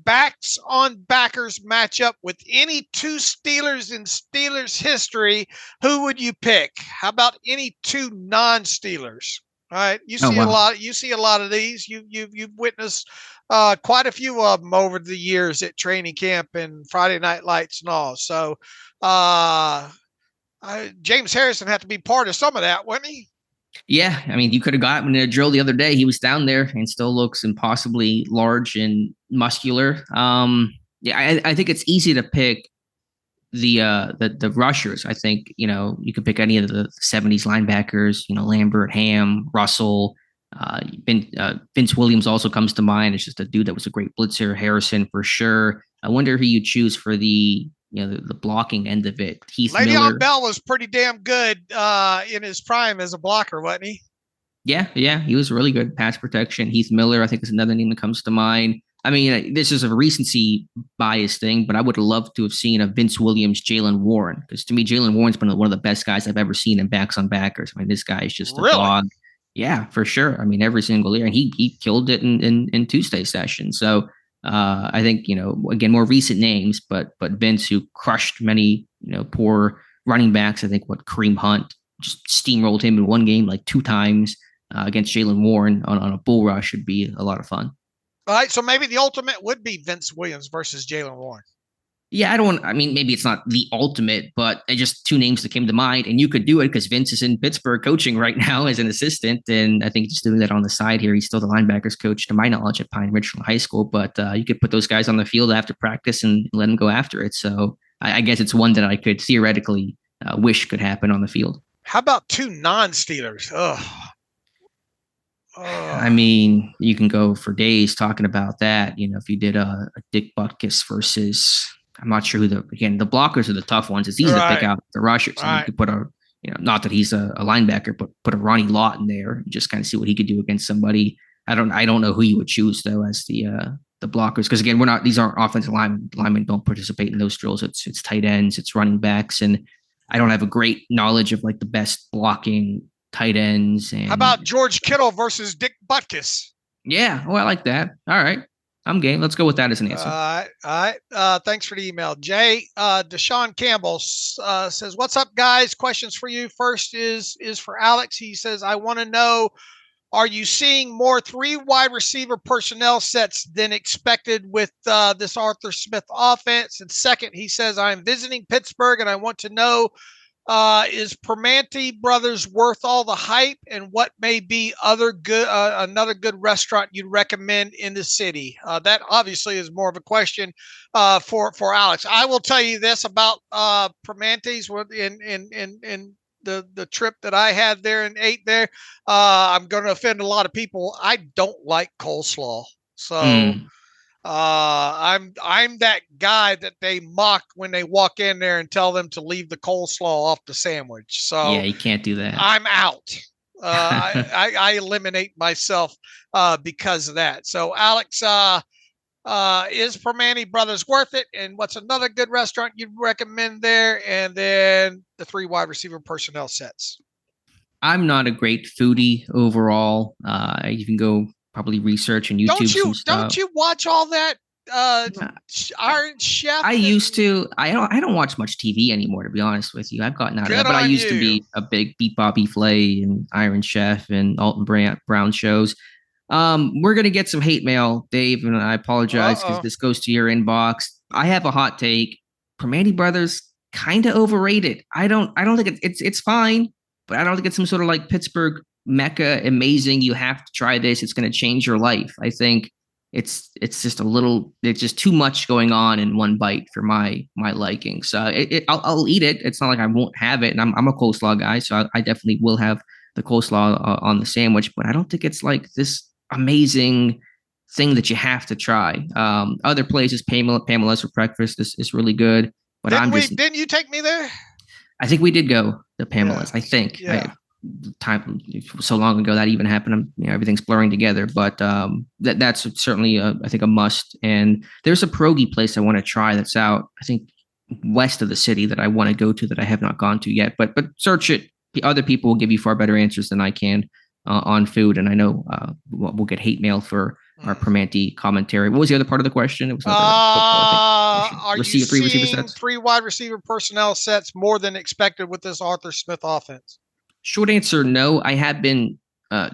backs on backers matchup with any two Steelers in Steelers history, who would you pick? How about any two non-Steelers? All right. You see a lot of these. You've witnessed quite a few of them over the years at training camp and Friday Night Lights and all. So James Harrison had to be part of some of that, wouldn't he? Yeah, I mean, you could have got him in a drill the other day. He was down there and still looks impossibly large and muscular. I think it's easy to pick the rushers. I think, you could pick any of the 70s linebackers, Lambert, Ham, Russell. Vince Williams also comes to mind. It's just a dude that was a great blitzer. Harrison for sure. I wonder who you choose for the blocking end of it. Heath Miller. Le'Veon Bell was pretty damn good in his prime as a blocker, wasn't he? Yeah, he was really good pass protection. Heath Miller, I think, is another name that comes to mind. I mean, this is a recency bias thing, but I would love to have seen a Vince Williams, Jalen Warren, because to me, Jalen Warren's been one of the best guys I've ever seen in backs on backers. I mean, this guy is just a dog. Yeah, for sure. I mean, every single year, and he killed it in Tuesday session. So I think, again, more recent names, but Vince, who crushed many poor running backs. I think Kareem Hunt just steamrolled him in one game like 2 times. Against Jalen Warren on a bull rush would be a lot of fun. All right, so maybe the ultimate would be Vince Williams versus Jalen Warren. Yeah, maybe it's not the ultimate, but just 2 names that came to mind, and you could do it because Vince is in Pittsburgh coaching right now as an assistant, and I think just doing that on the side here. He's still the linebackers coach, to my knowledge, at Pine Ridge High School, but you could put those guys on the field after practice and let them go after it. So I guess it's one that I could theoretically wish could happen on the field. How about 2 non-Steelers? I mean, you can go for days talking about that. If you did a Dick Butkus versus, I'm not sure who the blockers are the tough ones. It's easy to pick out the rushers. Right. You could put not that he's a linebacker, but put a Ronnie Lott in there and just kind of see what he could do against somebody. I don't know who you would choose though as the blockers, because again, these aren't offensive linemen don't participate in those drills. It's tight ends, it's running backs, and I don't have a great knowledge of like the best blocking tight ends. And how about George Kittle versus Dick Butkus? Yeah, well, I like that. All right, I'm game. Let's go with that as an answer. All right. Thanks for the email, Jay. Deshaun Campbell says, "What's up, guys? Questions for you. First is for Alex. He says, I want to know, are you seeing more 3 wide receiver personnel sets than expected with this Arthur Smith offense? And second, he says, I'm visiting Pittsburgh and I want to know, is Primanti Brothers worth all the hype, and what may be another good restaurant you'd recommend in the city?" That obviously is more of a question for Alex. I will tell you this about Primanti's in the trip that I had there and ate there. I'm going to offend a lot of people. I don't like coleslaw, so. I'm that guy that they mock when they walk in there and tell them to leave the coleslaw off the sandwich. So yeah, you can't do that. I'm out. I eliminate myself because of that. So Alex, is Primanti Brothers worth it? And what's another good restaurant you'd recommend there? And then the 3 wide receiver personnel sets. I'm not a great foodie overall. You can go probably research and YouTube. Don't you watch all that Iron Chef? I used to. I don't watch much TV anymore, to be honest with you. I've gotten out of that, but I used to be a big Beat Bobby Flay and Iron Chef and Alton Brown shows. We're gonna get some hate mail, Dave, and I apologize because this goes to your inbox. I have a hot take. Primanti Brothers kind of overrated. I don't think it's fine, but I don't think it's some sort of like Pittsburgh Mecca amazing. You have to try this. It's going to change your life. I think it's just it's just too much going on in one bite for my liking. So I'll eat it. It's not like I won't have it. And I'm a coleslaw guy, so I definitely will have the coleslaw on the sandwich, but I don't think it's like this amazing thing that you have to try. Other places, Pamela's for breakfast is really good, but didn't you take me there? I think we did go to Pamela's. Yeah. I think. Yeah. Time so long ago that even happened. Everything's blurring together, but that's certainly I think a must. And there's a pierogi place I want to try that's out, I think, west of the city that I want to go to that I have not gone to yet. But search it. Other people will give you far better answers than I can on food. And I know we'll get hate mail for our Primanti commentary. What was the other part of the question? It was are you seeing 3 wide receiver personnel sets more than expected with this Arthur Smith offense? Short answer, no. I have been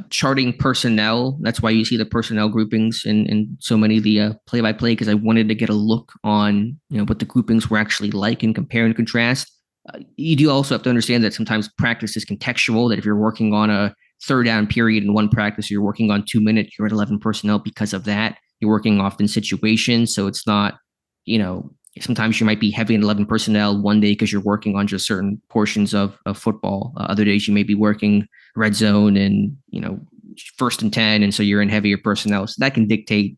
charting personnel. That's why you see the personnel groupings in so many of the play-by-play, because I wanted to get a look on what the groupings were actually like and compare and contrast. You do also have to understand that sometimes practice is contextual, that if you're working on a 3rd down period in one practice, you're working on 2 minutes, you're at 11 personnel because of that. You're working often situations, so it's not, sometimes you might be heavy in 11 personnel one day because you're working on just certain portions of football. Other days you may be working red zone and, 1st and 10. And so you're in heavier personnel. So that can dictate,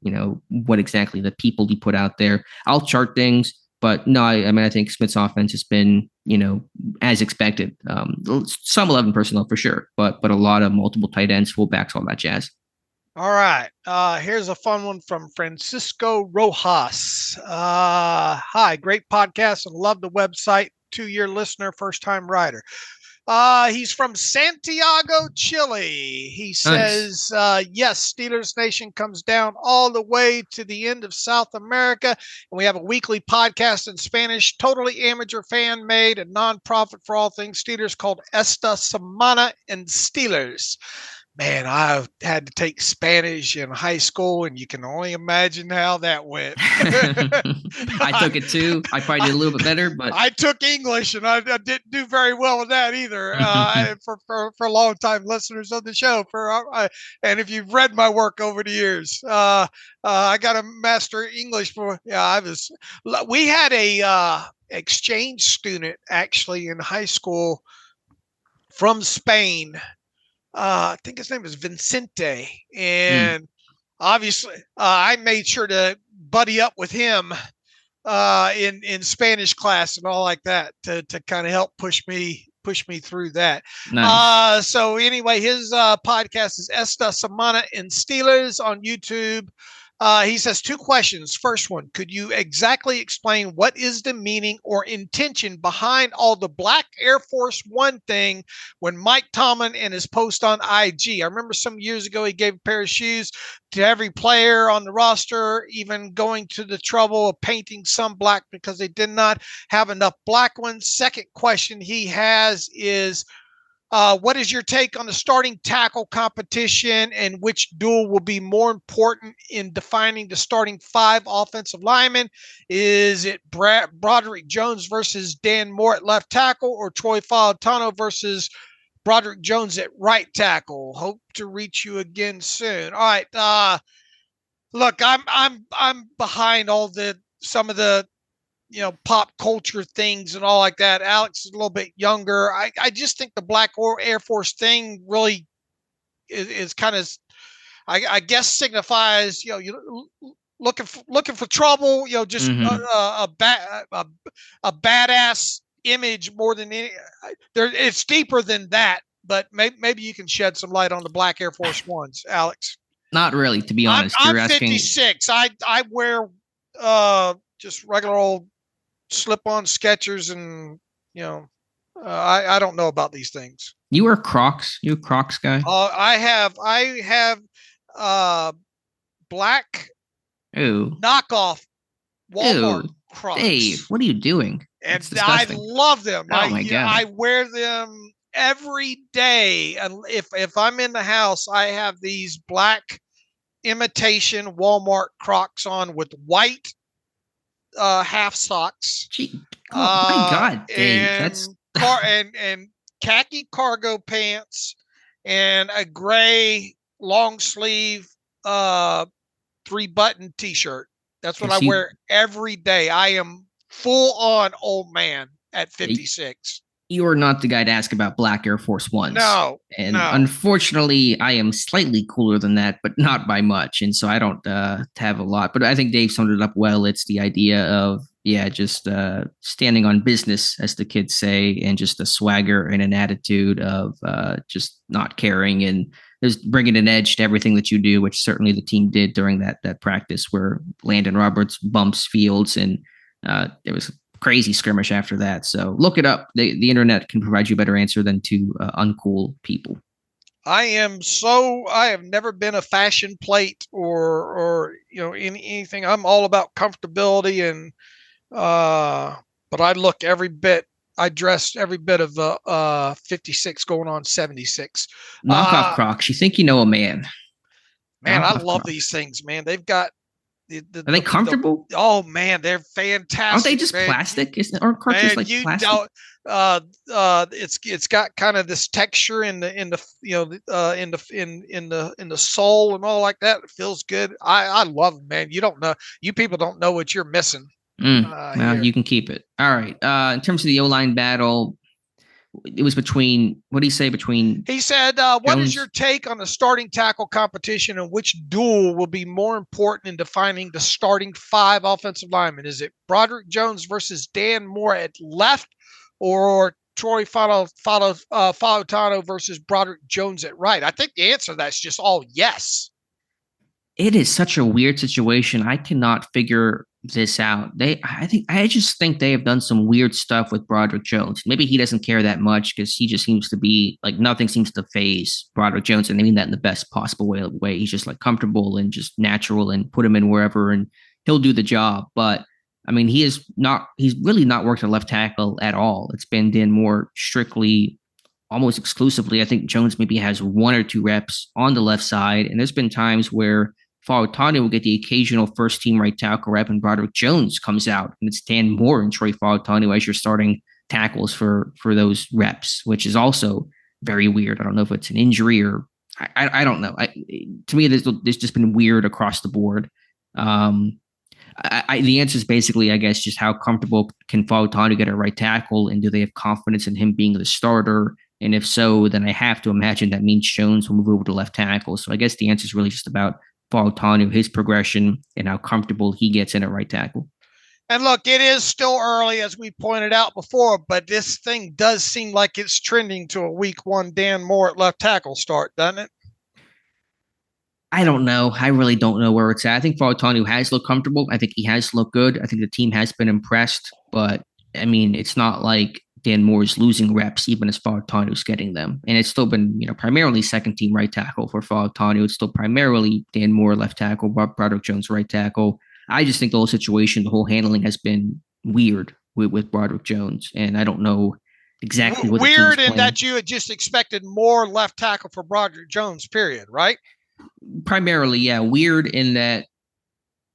what exactly the people you put out there. I'll chart things. But no, I mean, I think Smith's offense has been, as expected. Some 11 personnel for sure, but a lot of multiple tight ends, fullbacks, all that jazz. All right. Here's a fun one from Francisco Rojas. Hi, great podcast and love the website. 2-year listener, first-time writer. He's from Santiago, Chile. He says, yes, Steelers Nation comes down all the way to the end of South America. And we have a weekly podcast in Spanish, totally amateur fan-made and nonprofit for all things Steelers called Esta Semana en Steelers. Man, I had to take Spanish in high school, and you can only imagine how that went. I took it too. I probably did a little bit better, but I took English, and I didn't do very well with that either. For long-time listeners of the show, and if you've read my work over the years, I got a master English for. Yeah, we had a exchange student actually in high school from Spain. I think his name is Vicente, and obviously I made sure to buddy up with him in Spanish class and all like that to kind of help push me through that. Nice. So anyway, his podcast is Esta Semana en Steelers on YouTube. He says 2 questions. First one, could you exactly explain what is the meaning or intention behind all the black Air Force One thing when Mike Tomlin and his post on IG? I remember some years ago he gave a pair of shoes to every player on the roster, even going to the trouble of painting some black because they did not have enough black ones. Second question he has is, what is your take on the starting tackle competition and which duel will be more important in defining the starting 5 offensive linemen? Is it Broderick Jones versus Dan Moore at left tackle, or Troy Fautano versus Broderick Jones at right tackle? Hope to reach you again soon. All right. Look, I'm behind some of the pop culture things and all like that. Alex is a little bit younger. I just think the black Air Force thing really is kind of, I guess, signifies, you looking for trouble, just a badass image more than any. It's deeper than that, but maybe you can shed some light on the black Air Force Ones, Alex. Not really, to be honest. I'm 56. I wear just regular old slip-on Skechers, and I don't know about these things. You wear Crocs? You a Crocs guy? I have black knockoff Walmart Crocs. Dave, what are you doing? And I love them. Oh my God. I wear them every day, and if I'm in the house, I have these black imitation Walmart Crocs on with white half socks. Gee, my God, Dave, and khaki cargo pants and a gray long sleeve 3-button t-shirt. That's what I wear every day. I am full on old man at 56. You are not the guy to ask about black Air Force Ones. No. Unfortunately, I am slightly cooler than that, but not by much. And so I don't have a lot. But I think Dave summed it up well. It's the idea of, just standing on business, as the kids say, and just a swagger and an attitude of just not caring and just bringing an edge to everything that you do, which certainly the team did during that practice where Landon Roberts bumps Fields, and there was crazy skirmish after that. So look it up. The internet can provide you a better answer than 2 uncool people. I have never been a fashion plate or anything. I'm all about comfortability, and but I dressed every bit of 56 going on 76. Knockoff Crocs. You think you know a man. Man, I love these things, man. They've got are they comfortable? Oh man, they're fantastic. Aren't they just plastic? Aren't Crocs just like plastic? It's got kind of this texture in the sole and all like that. It feels good. I love them, man. You people don't know what you're missing. Well, you can keep it. All right. In terms of the O-line battle, it was between, what did he say, between? He said, what is your take on the starting tackle competition, and which duel will be more important in defining the starting 5 offensive linemen? Is it Broderick Jones versus Dan Moore at left, or Troy Fautano versus Broderick Jones at right? I think the answer to that's just all yes. It is such a weird situation. I cannot figure this out. I just think they have done some weird stuff with Broderick Jones. Maybe he doesn't care that much because he just seems to be like, nothing seems to phase Broderick Jones, and I mean that in the best possible way. He's just like comfortable and just natural, and put him in wherever and he'll do the job. But I mean, he's really not worked at left tackle at all. It's been Dan Moore strictly, almost exclusively. I think Jones maybe has 1 or 2 reps on the left side, and there's been times where Fautanu will get the occasional first-team right tackle rep, and Broderick Jones comes out, and it's Dan Moore and Troy Fautanu as your starting tackles for those reps, which is also very weird. I don't know if it's an injury or I don't know. To me, there's just been weird across the board. The answer is basically, I guess, just how comfortable can Fautanu get a right tackle, and do they have confidence in him being the starter? And if so, then I have to imagine that means Jones will move over to left tackle. So I guess the answer is really just about Fautanu, his progression, and how comfortable he gets in at right tackle. And look, it is still early, as we pointed out before, but this thing does seem like it's trending to a week 1 Dan Moore at left tackle start, doesn't it? I don't know. I really don't know where it's at. I think Fautanu has looked comfortable. I think he has looked good. I think the team has been impressed, but I mean, it's not like Dan Moore is losing reps, even as Fautanu's getting them. And it's still been, primarily second team right tackle for Fautanu. It's still primarily Dan Moore left tackle, Broderick Jones right tackle. I just think the whole situation, the whole handling has been weird with Broderick Jones. And I don't know exactly what weird in that you had just expected more left tackle for Broderick Jones, period, right? Primarily, yeah. Weird in that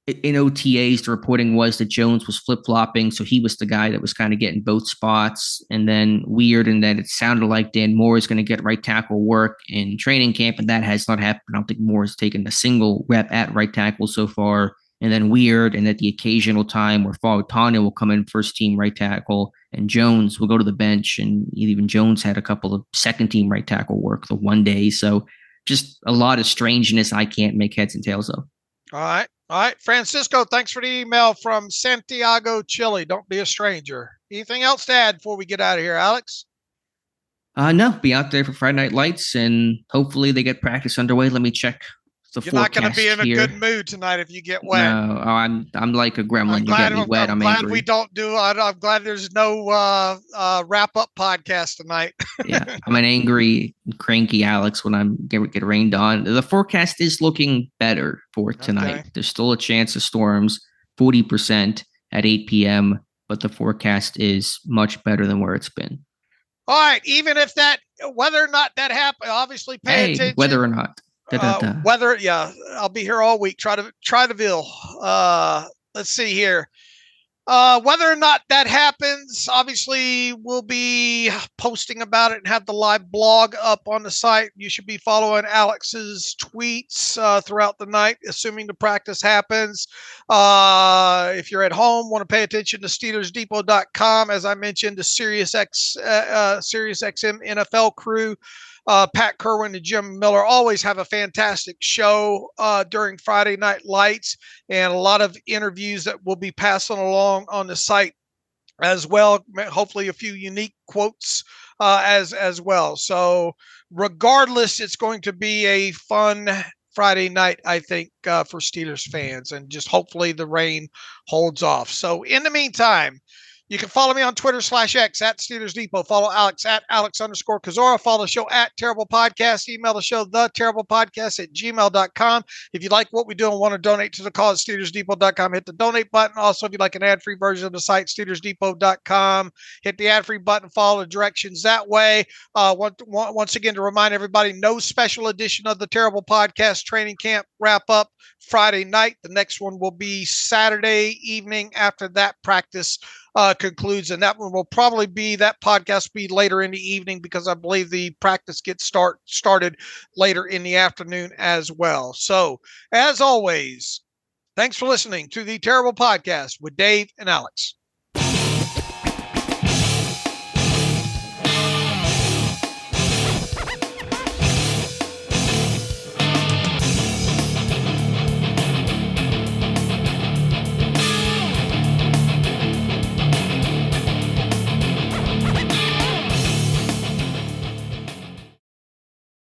in OTAs, the reporting was that Jones was flip-flopping, so he was the guy that was kind of getting both spots. And then weird in that it sounded like Dan Moore is going to get right tackle work in training camp, and that has not happened. I don't think Moore has taken a single rep at right tackle so far. And then weird in that the occasional time where Fautanu will come in first-team right tackle, and Jones will go to the bench, and even Jones had a couple of second-team right tackle work the one day. So just a lot of strangeness I can't make heads and tails of. All right. Francisco, thanks for the email from Santiago, Chile. Don't be a stranger. Anything else to add before we get out of here, Alex? No, be out there for Friday Night Lights, and hopefully they get practice underway. Let me check the forecast. You're not going to be in a good mood tonight if you get wet. No, I'm like a gremlin. You get me wet, I'm glad angry. We don't do. I'm glad there's no wrap-up podcast tonight. Yeah, I'm an angry, cranky Alex when I'm get rained on. The forecast is looking better for tonight. Okay. There's still a chance of storms, 40% at 8 p.m., but the forecast is much better than where it's been. All right, even if whether or not that happens, obviously pay attention. Whether or not. Whether, yeah, I'll be here all week. Try to Ville. Let's see here. Whether or not that happens, obviously we'll be posting about it and have the live blog up on the site. You should be following Alex's tweets throughout the night, assuming the practice happens. If you're at home, want to pay attention to SteelersDepot.com. As I mentioned, the SiriusXM NFL crew, Pat Kerwin and Jim Miller always have a fantastic show during Friday Night Lights, and a lot of interviews that we'll be passing along on the site as well. Hopefully a few unique quotes as well. So regardless, it's going to be a fun Friday night, I think, for Steelers fans, and just hopefully the rain holds off. So in the meantime, you can follow me on Twitter/X at Steelers Depot. Follow Alex at Alex_Kozora. Follow the show at Terrible Podcast. Email the show, theterriblepodcast@gmail.com. If you like what we do and want to donate to the cause, SteelersDepot.com. Hit the donate button. Also, if you'd like an ad-free version of the site, SteelersDepot.com. Hit the ad-free button. Follow the directions that way. Once again, to remind everybody, no special edition of the Terrible Podcast training camp wrap-up Friday night. The next one will be Saturday evening after that practice concludes, and that one will probably be, that podcast be later in the evening, because I believe the practice gets started later in the afternoon as well. So as always, thanks for listening to the Terrible Podcast with Dave and Alex.